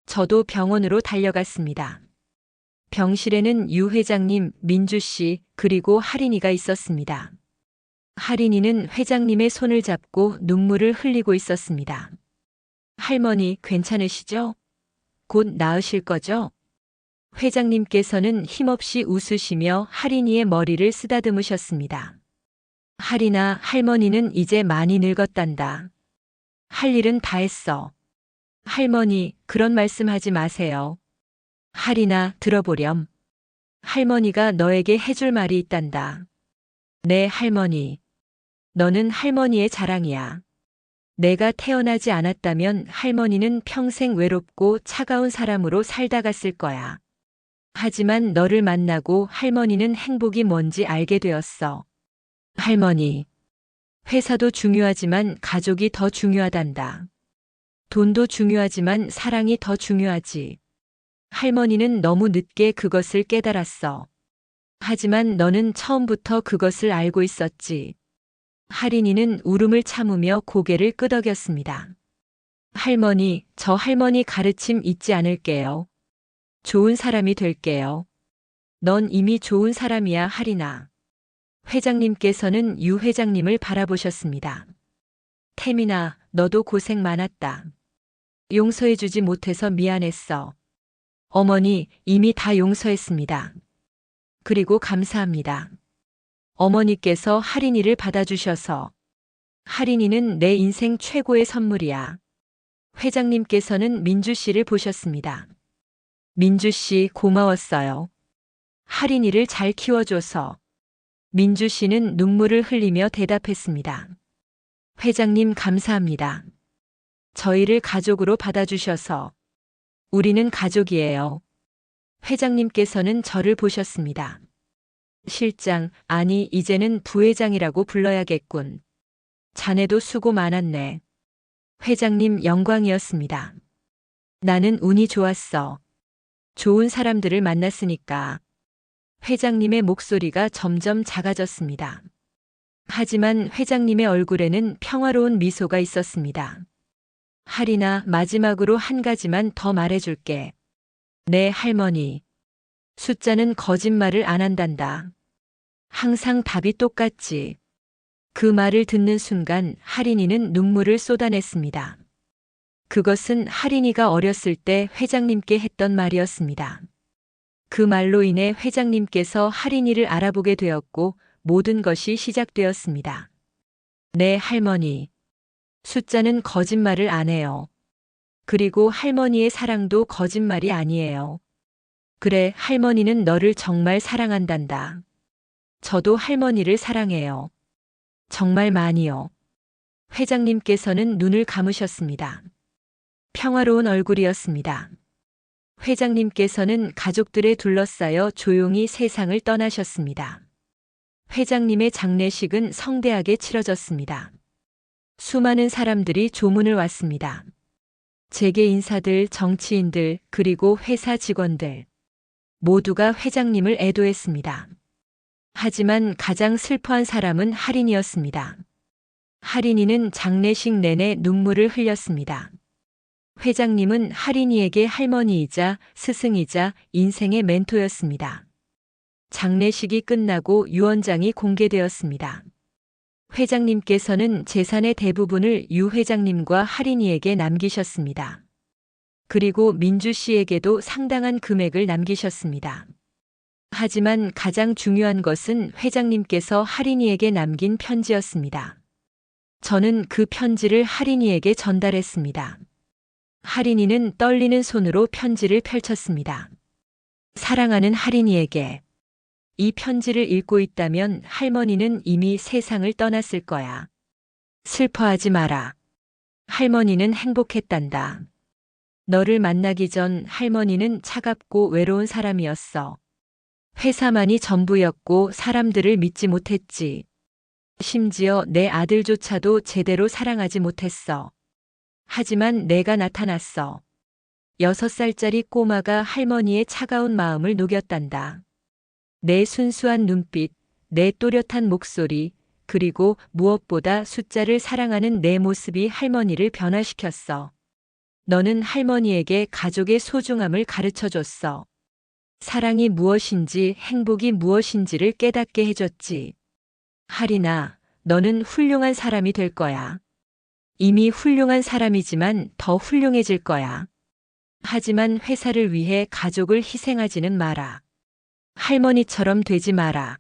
저도 병원으로 달려갔습니다. 병실에는 유 회장님, 민주 씨, 그리고 할인이가 있었습니다. 할인이는 회장님의 손을 잡고 눈물을 흘리고 있었습니다. 할머니, 괜찮으시죠? 곧 나으실 거죠? 회장님께서는 힘없이 웃으시며 할인이의 머리를 쓰다듬으셨습니다. 할인아, 할머니는 이제 많이 늙었단다. 할 일은 다 했어. 할머니, 그런 말씀 하지 마세요. 할인아, 들어보렴. 할머니가 너에게 해줄 말이 있단다. 네, 할머니. 너는 할머니의 자랑이야. 내가 태어나지 않았다면 할머니는 평생 외롭고 차가운 사람으로 살다 갔을 거야. 하지만 너를 만나고 할머니는 행복이 뭔지 알게 되었어. 할머니. 회사도 중요하지만 가족이 더 중요하단다. 돈도 중요하지만 사랑이 더 중요하지. 할머니는 너무 늦게 그것을 깨달았어. 하지만 너는 처음부터 그것을 알고 있었지. 할인이는 울음을 참으며 고개를 끄덕였습니다. 할머니, 저 할머니 가르침 잊지 않을게요. 좋은 사람이 될게요. 넌 이미 좋은 사람이야, 할인아. 회장님께서는 유 회장님을 바라보셨습니다. 태민아, 너도 고생 많았다. 용서해주지 못해서 미안했어. 어머니, 이미 다 용서했습니다. 그리고 감사합니다. 어머니께서 할인이를 받아주셔서. 할인이는 내 인생 최고의 선물이야. 회장님께서는 민주 씨를 보셨습니다. 민주 씨, 고마웠어요. 할인이를 잘 키워줘서. 민주 씨는 눈물을 흘리며 대답했습니다. 회장님, 감사합니다. 저희를 가족으로 받아주셔서. 우리는 가족이에요. 회장님께서는 저를 보셨습니다. 실장, 아니, 이제는 부회장이라고 불러야겠군. 자네도 수고 많았네. 회장님, 영광이었습니다. 나는 운이 좋았어. 좋은 사람들을 만났으니까. 회장님의 목소리가 점점 작아졌습니다. 하지만 회장님의 얼굴에는 평화로운 미소가 있었습니다. 할인아, 마지막으로 한 가지만 더 말해줄게. 네, 할머니. 숫자는 거짓말을 안 한단다. 항상 답이 똑같지. 그 말을 듣는 순간 할인이는 눈물을 쏟아냈습니다. 그것은 할인이가 어렸을 때 회장님께 했던 말이었습니다. 그 말로 인해 회장님께서 할인이를 알아보게 되었고 모든 것이 시작되었습니다. 네, 할머니. 숫자는 거짓말을 안 해요. 그리고 할머니의 사랑도 거짓말이 아니에요. 그래, 할머니는 너를 정말 사랑한단다. 저도 할머니를 사랑해요. 정말 많이요. 회장님께서는 눈을 감으셨습니다. 평화로운 얼굴이었습니다. 회장님께서는 가족들에 둘러싸여 조용히 세상을 떠나셨습니다. 회장님의 장례식은 성대하게 치러졌습니다. 수많은 사람들이 조문을 왔습니다. 재계 인사들, 정치인들, 그리고 회사 직원들. 모두가 회장님을 애도했습니다. 하지만 가장 슬퍼한 사람은 할인이었습니다. 할인이는 장례식 내내 눈물을 흘렸습니다. 회장님은 할인이에게 할머니이자 스승이자 인생의 멘토였습니다. 장례식이 끝나고 유언장이 공개되었습니다. 회장님께서는 재산의 대부분을 유 회장님과 할인이에게 남기셨습니다. 그리고 민주 씨에게도 상당한 금액을 남기셨습니다. 하지만 가장 중요한 것은 회장님께서 할인이에게 남긴 편지였습니다. 저는 그 편지를 할인이에게 전달했습니다. 할인이는 떨리는 손으로 편지를 펼쳤습니다. 사랑하는 할인이에게. 이 편지를 읽고 있다면 할머니는 이미 세상을 떠났을 거야. 슬퍼하지 마라. 할머니는 행복했단다. 너를 만나기 전 할머니는 차갑고 외로운 사람이었어. 회사만이 전부였고 사람들을 믿지 못했지. 심지어 내 아들조차도 제대로 사랑하지 못했어. 하지만 내가 나타났어. 6살짜리 꼬마가 할머니의 차가운 마음을 녹였단다. 내 순수한 눈빛, 내 또렷한 목소리, 그리고 무엇보다 숫자를 사랑하는 내 모습이 할머니를 변화시켰어. 너는 할머니에게 가족의 소중함을 가르쳐줬어. 사랑이 무엇인지 행복이 무엇인지를 깨닫게 해줬지. 할인아, 너는 훌륭한 사람이 될 거야. 이미 훌륭한 사람이지만 더 훌륭해질 거야. 하지만 회사를 위해 가족을 희생하지는 마라. 할머니처럼 되지 마라.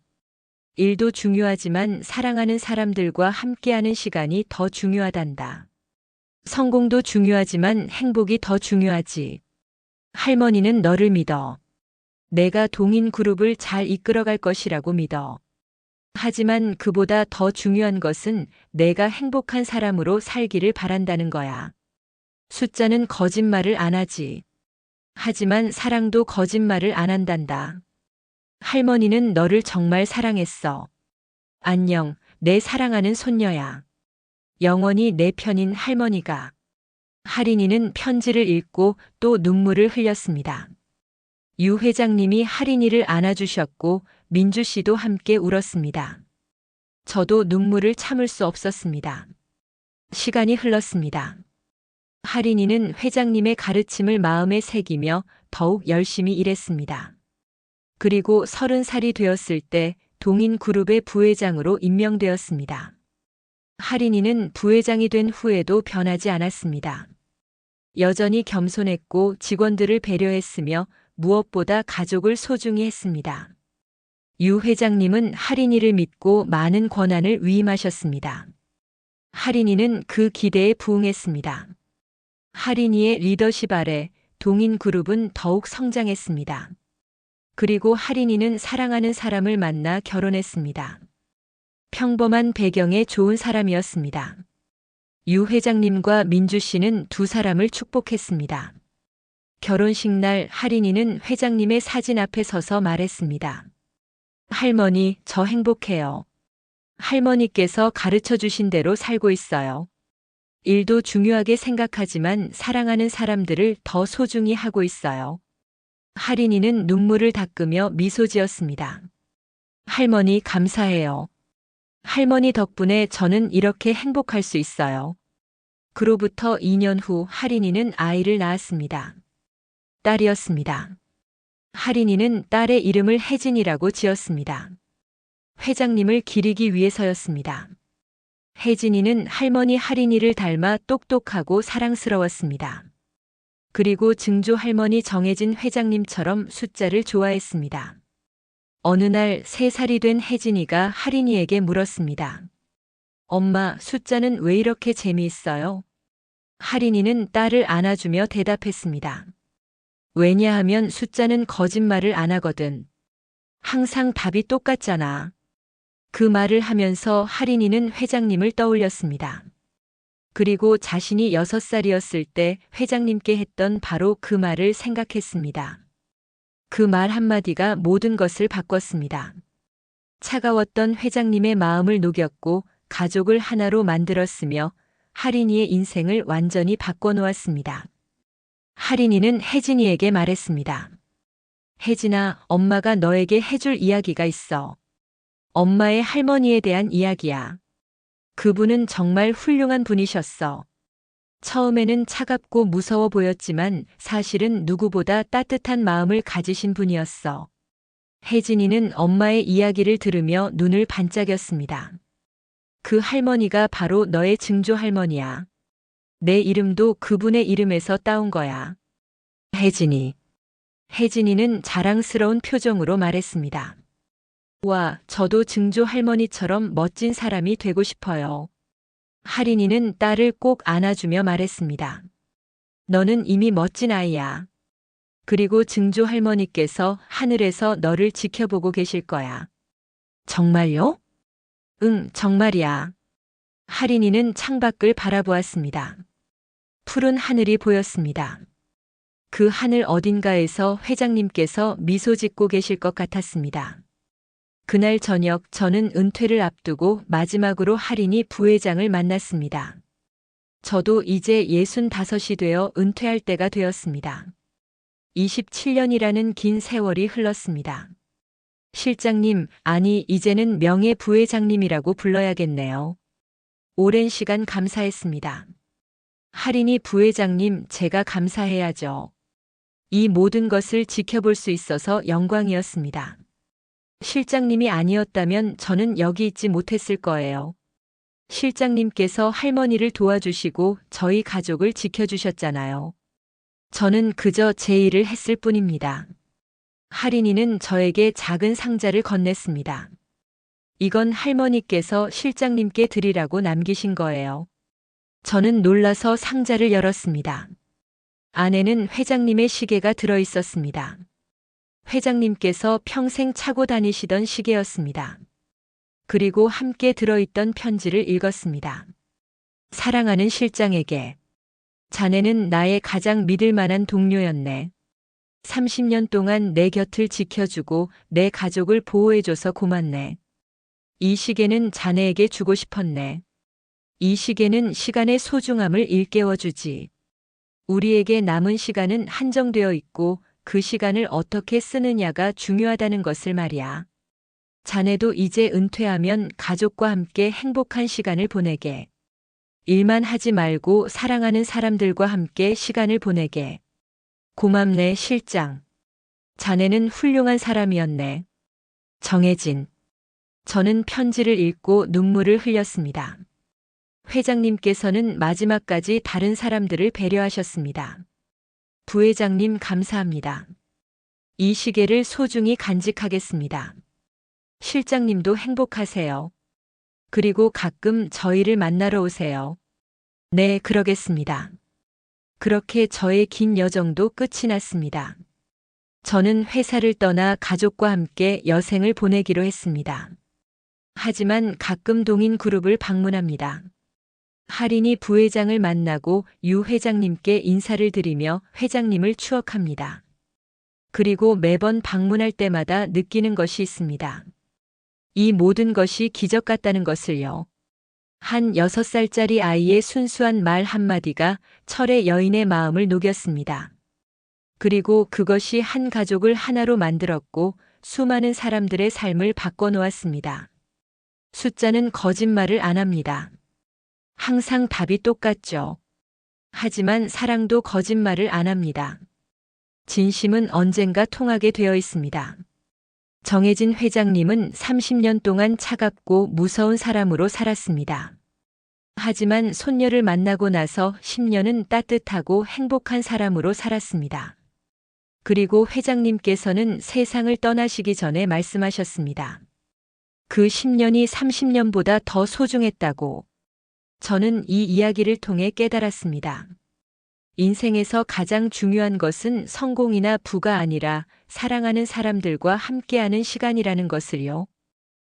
일도 중요하지만 사랑하는 사람들과 함께하는 시간이 더 중요하단다. 성공도 중요하지만 행복이 더 중요하지. 할머니는 너를 믿어. 내가 동인그룹을 잘 이끌어갈 것이라고 믿어. 하지만 그보다 더 중요한 것은 내가 행복한 사람으로 살기를 바란다는 거야. 숫자는 거짓말을 안 하지. 하지만 사랑도 거짓말을 안 한단다. 할머니는 너를 정말 사랑했어. 안녕, 내 사랑하는 손녀야. 영원히 내 편인 할머니가. 할인이는 편지를 읽고 또 눈물을 흘렸습니다. 유 회장님이 할인이를 안아주셨고 민주 씨도 함께 울었습니다. 저도 눈물을 참을 수 없었습니다. 시간이 흘렀습니다. 할인이는 회장님의 가르침을 마음에 새기며 더욱 열심히 일했습니다. 그리고 30살이 되었을 때 동인그룹의 부회장으로 임명되었습니다. 할인이는 부회장이 된 후에도 변하지 않았습니다. 여전히 겸손했고 직원들을 배려했으며 무엇보다 가족을 소중히 했습니다. 유 회장님은 할인이를 믿고 많은 권한을 위임하셨습니다. 할인이는 그 기대에 부응했습니다. 할인이의 리더십 아래 동인그룹은 더욱 성장했습니다. 그리고 할인이는 사랑하는 사람을 만나 결혼했습니다. 평범한 배경의 좋은 사람이었습니다. 유 회장님과 민주 씨는 두 사람을 축복했습니다. 결혼식 날 할인이는 회장님의 사진 앞에 서서 말했습니다. 할머니, 저 행복해요. 할머니께서 가르쳐 주신 대로 살고 있어요. 일도 중요하게 생각하지만 사랑하는 사람들을 더 소중히 하고 있어요. 할인이는 눈물을 닦으며 미소 지었습니다. 할머니 감사해요. 할머니 덕분에 저는 이렇게 행복할 수 있어요. 그로부터 2년 후 할인이는 아이를 낳았습니다. 딸이었습니다. 할인이는 딸의 이름을 혜진이라고 지었습니다. 회장님을 기리기 위해서였습니다. 혜진이는 할머니 할인이를 닮아 똑똑하고 사랑스러웠습니다. 그리고 증조 할머니 정혜진 회장님처럼 숫자를 좋아했습니다. 어느 날 3살이 된 혜진이가 할인이에게 물었습니다. 엄마, 숫자는 왜 이렇게 재미있어요? 할인이는 딸을 안아주며 대답했습니다. 왜냐하면 숫자는 거짓말을 안 하거든. 항상 답이 똑같잖아. 그 말을 하면서 할인이는 회장님을 떠올렸습니다. 그리고 자신이 6살이었을 때 회장님께 했던 바로 그 말을 생각했습니다. 그 말 한마디가 모든 것을 바꿨습니다. 차가웠던 회장님의 마음을 녹였고 가족을 하나로 만들었으며 할인이의 인생을 완전히 바꿔놓았습니다. 할인이는 혜진이에게 말했습니다. 혜진아, 엄마가 너에게 해줄 이야기가 있어. 엄마의 할머니에 대한 이야기야. 그분은 정말 훌륭한 분이셨어. 처음에는 차갑고 무서워 보였지만 사실은 누구보다 따뜻한 마음을 가지신 분이었어. 혜진이는 엄마의 이야기를 들으며 눈을 반짝였습니다. 그 할머니가 바로 너의 증조 할머니야. 내 이름도 그분의 이름에서 따온 거야. 혜진이. 혜진이는 자랑스러운 표정으로 말했습니다. 와, 저도 증조 할머니처럼 멋진 사람이 되고 싶어요. 할인이는 딸을 꼭 안아주며 말했습니다. 너는 이미 멋진 아이야. 그리고 증조 할머니께서 하늘에서 너를 지켜보고 계실 거야. 정말요? 응, 정말이야. 할인이는 창밖을 바라보았습니다. 푸른 하늘이 보였습니다. 그 하늘 어딘가에서 회장님께서 미소 짓고 계실 것 같았습니다. 그날 저녁 저는 은퇴를 앞두고 마지막으로 할인이 부회장을 만났습니다. 저도 이제 65이 되어 은퇴할 때가 되었습니다. 27년이라는 긴 세월이 흘렀습니다. 실장님, 아니 이제는 명예부회장님이라고 불러야겠네요. 오랜 시간 감사했습니다. 할인이 부회장님, 제가 감사해야죠. 이 모든 것을 지켜볼 수 있어서 영광이었습니다. 실장님이 아니었다면 저는 여기 있지 못했을 거예요. 실장님께서 할머니를 도와주시고 저희 가족을 지켜주셨잖아요. 저는 그저 제 일을 했을 뿐입니다. 할인이는 저에게 작은 상자를 건넸습니다. 이건 할머니께서 실장님께 드리라고 남기신 거예요. 저는 놀라서 상자를 열었습니다. 안에는 회장님의 시계가 들어 있었습니다. 회장님께서 평생 차고 다니시던 시계였습니다. 그리고 함께 들어있던 편지를 읽었습니다. 사랑하는 실장에게. 자네는 나의 가장 믿을 만한 동료였네. 30년 동안 내 곁을 지켜주고 내 가족을 보호해줘서 고맙네. 이 시계는 자네에게 주고 싶었네. 이 시계는 시간의 소중함을 일깨워주지. 우리에게 남은 시간은 한정되어 있고 그 시간을 어떻게 쓰느냐가 중요하다는 것을 말이야. 자네도 이제 은퇴하면 가족과 함께 행복한 시간을 보내게. 일만 하지 말고 사랑하는 사람들과 함께 시간을 보내게. 고맙네, 실장. 자네는 훌륭한 사람이었네. 정혜진. 저는 편지를 읽고 눈물을 흘렸습니다. 회장님께서는 마지막까지 다른 사람들을 배려하셨습니다. 부회장님 감사합니다. 이 시계를 소중히 간직하겠습니다. 실장님도 행복하세요. 그리고 가끔 저희를 만나러 오세요. 네, 그러겠습니다. 그렇게 저의 긴 여정도 끝이 났습니다. 저는 회사를 떠나 가족과 함께 여생을 보내기로 했습니다. 하지만 가끔 동인그룹을 방문합니다. 할인이 부회장을 만나고 유 회장님께 인사를 드리며 회장님을 추억합니다. 그리고 매번 방문할 때마다 느끼는 것이 있습니다. 이 모든 것이 기적 같다는 것을요. 한 6살짜리 아이의 순수한 말 한마디가 철의 여인의 마음을 녹였습니다. 그리고 그것이 한 가족을 하나로 만들었고 수많은 사람들의 삶을 바꿔놓았습니다. 숫자는 거짓말을 안 합니다. 항상 답이 똑같죠. 하지만 사랑도 거짓말을 안 합니다. 진심은 언젠가 통하게 되어 있습니다. 정혜진 회장님은 30년 동안 차갑고 무서운 사람으로 살았습니다. 하지만 손녀를 만나고 나서 10년은 따뜻하고 행복한 사람으로 살았습니다. 그리고 회장님께서는 세상을 떠나시기 전에 말씀하셨습니다. 그 10년이 30년보다 더 소중했다고. 저는 이 이야기를 통해 깨달았습니다. 인생에서 가장 중요한 것은 성공이나 부가 아니라 사랑하는 사람들과 함께하는 시간이라는 것을요.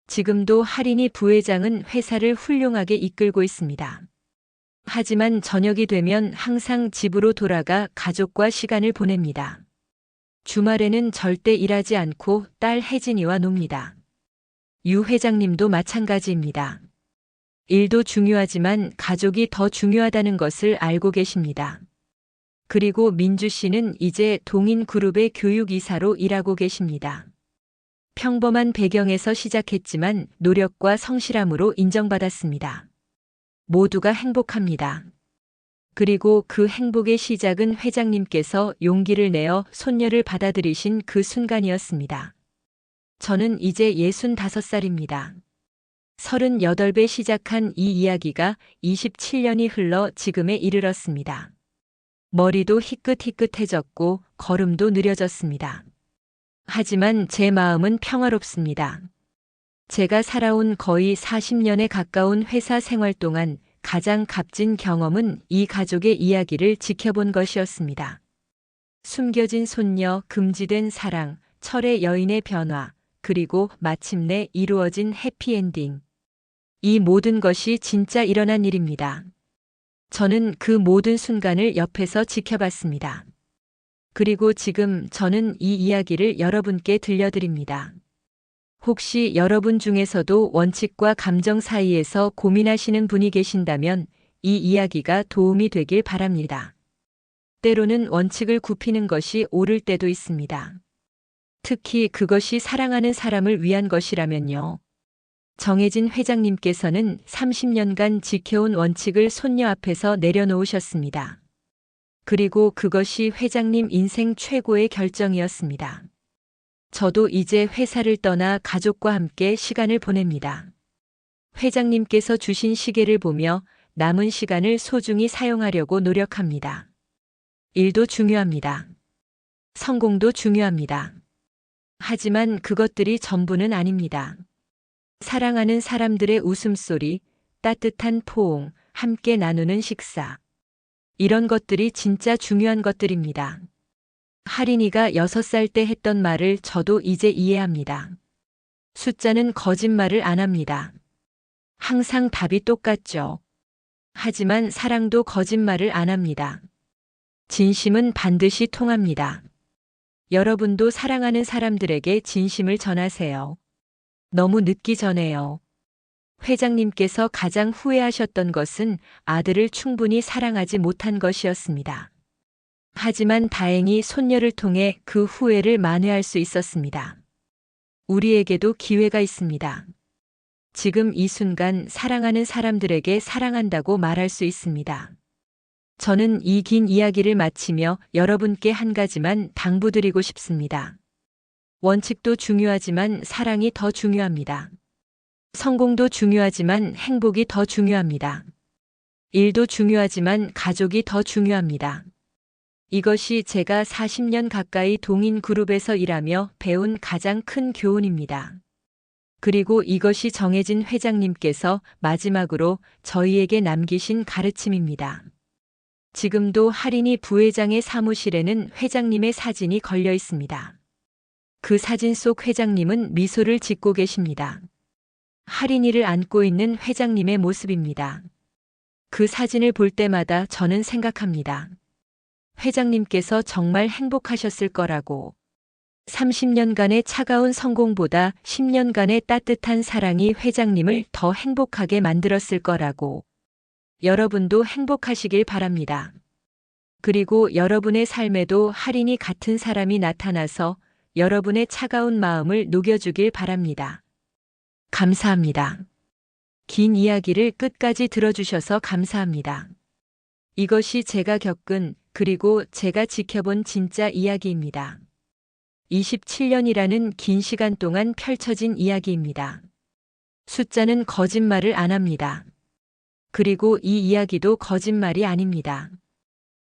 지금도 할인이 부회장은 회사를 훌륭하게 이끌고 있습니다. 하지만 저녁이 되면 항상 집으로 돌아가 가족과 시간을 보냅니다. 주말에는 절대 일하지 않고 딸 혜진이와 놉니다. 유 회장님도 마찬가지입니다. 일도 중요하지만 가족이 더 중요하다는 것을 알고 계십니다. 그리고 민주 씨는 이제 동인그룹의 교육이사로 일하고 계십니다. 평범한 배경에서 시작했지만 노력과 성실함으로 인정받았습니다. 모두가 행복합니다. 그리고 그 행복의 시작은 회장님께서 용기를 내어 손녀를 받아들이신 그 순간이었습니다. 저는 이제 65살입니다. 38배 시작한 이 이야기가 27년이 흘러 지금에 이르렀습니다. 머리도 희끗희끗해졌고 걸음도 느려졌습니다. 하지만 제 마음은 평화롭습니다. 제가 살아온 거의 40년에 가까운 회사 생활 동안 가장 값진 경험은 이 가족의 이야기를 지켜본 것이었습니다. 숨겨진 손녀, 금지된 사랑, 철의 여인의 변화, 그리고 마침내 이루어진 해피엔딩. 이 모든 것이 진짜 일어난 일입니다. 저는 그 모든 순간을 옆에서 지켜봤습니다. 그리고 지금 저는 이 이야기를 여러분께 들려드립니다. 혹시 여러분 중에서도 원칙과 감정 사이에서 고민하시는 분이 계신다면 이 이야기가 도움이 되길 바랍니다. 때로는 원칙을 굽히는 것이 옳을 때도 있습니다. 특히 그것이 사랑하는 사람을 위한 것이라면요. 정혜진 회장님께서는 30년간 지켜온 원칙을 손녀 앞에서 내려놓으셨습니다. 그리고 그것이 회장님 인생 최고의 결정이었습니다. 저도 이제 회사를 떠나 가족과 함께 시간을 보냅니다. 회장님께서 주신 시계를 보며 남은 시간을 소중히 사용하려고 노력합니다. 일도 중요합니다. 성공도 중요합니다. 하지만 그것들이 전부는 아닙니다. 사랑하는 사람들의 웃음소리, 따뜻한 포옹, 함께 나누는 식사. 이런 것들이 진짜 중요한 것들입니다. 하린이가 6살 때 했던 말을 저도 이제 이해합니다. 숫자는 거짓말을 안 합니다. 항상 답이 똑같죠. 하지만 사랑도 거짓말을 안 합니다. 진심은 반드시 통합니다. 여러분도 사랑하는 사람들에게 진심을 전하세요. 너무 늦기 전에요. 회장님께서 가장 후회하셨던 것은 아들을 충분히 사랑하지 못한 것이었습니다. 하지만 다행히 손녀를 통해 그 후회를 만회할 수 있었습니다. 우리에게도 기회가 있습니다. 지금 이 순간 사랑하는 사람들에게 사랑한다고 말할 수 있습니다. 저는 이 긴 이야기를 마치며 여러분께 한 가지만 당부드리고 싶습니다. 원칙도 중요하지만 사랑이 더 중요합니다. 성공도 중요하지만 행복이 더 중요합니다. 일도 중요하지만 가족이 더 중요합니다. 이것이 제가 40년 가까이 동인 그룹에서 일하며 배운 가장 큰 교훈입니다. 그리고 이것이 정혜진 회장님께서 마지막으로 저희에게 남기신 가르침입니다. 지금도 하린이 부회장의 사무실에는 회장님의 사진이 걸려 있습니다. 그 사진 속 회장님은 미소를 짓고 계십니다. 하린이를 안고 있는 회장님의 모습입니다. 그 사진을 볼 때마다 저는 생각합니다. 회장님께서 정말 행복하셨을 거라고. 30년간의 차가운 성공보다 10년간의 따뜻한 사랑이 회장님을 더 행복하게 만들었을 거라고. 여러분도 행복하시길 바랍니다. 그리고 여러분의 삶에도 하린이 같은 사람이 나타나서 여러분의 차가운 마음을 녹여주길 바랍니다. 감사합니다. 긴 이야기를 끝까지 들어주셔서 감사합니다. 이것이 제가 겪은 그리고 제가 지켜본 진짜 이야기입니다. 27년이라는 긴 시간 동안 펼쳐진 이야기입니다. 숫자는 거짓말을 안 합니다. 그리고 이 이야기도 거짓말이 아닙니다.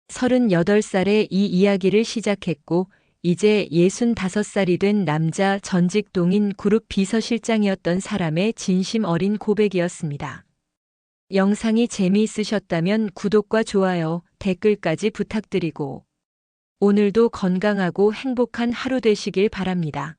38살에 이 이야기를 시작했고 이제 65살이 된 남자 전직 동인 그룹 비서실장이었던 사람의 진심 어린 고백이었습니다. 영상이 재미있으셨다면 구독과 좋아요, 댓글까지 부탁드리고 오늘도 건강하고 행복한 하루 되시길 바랍니다.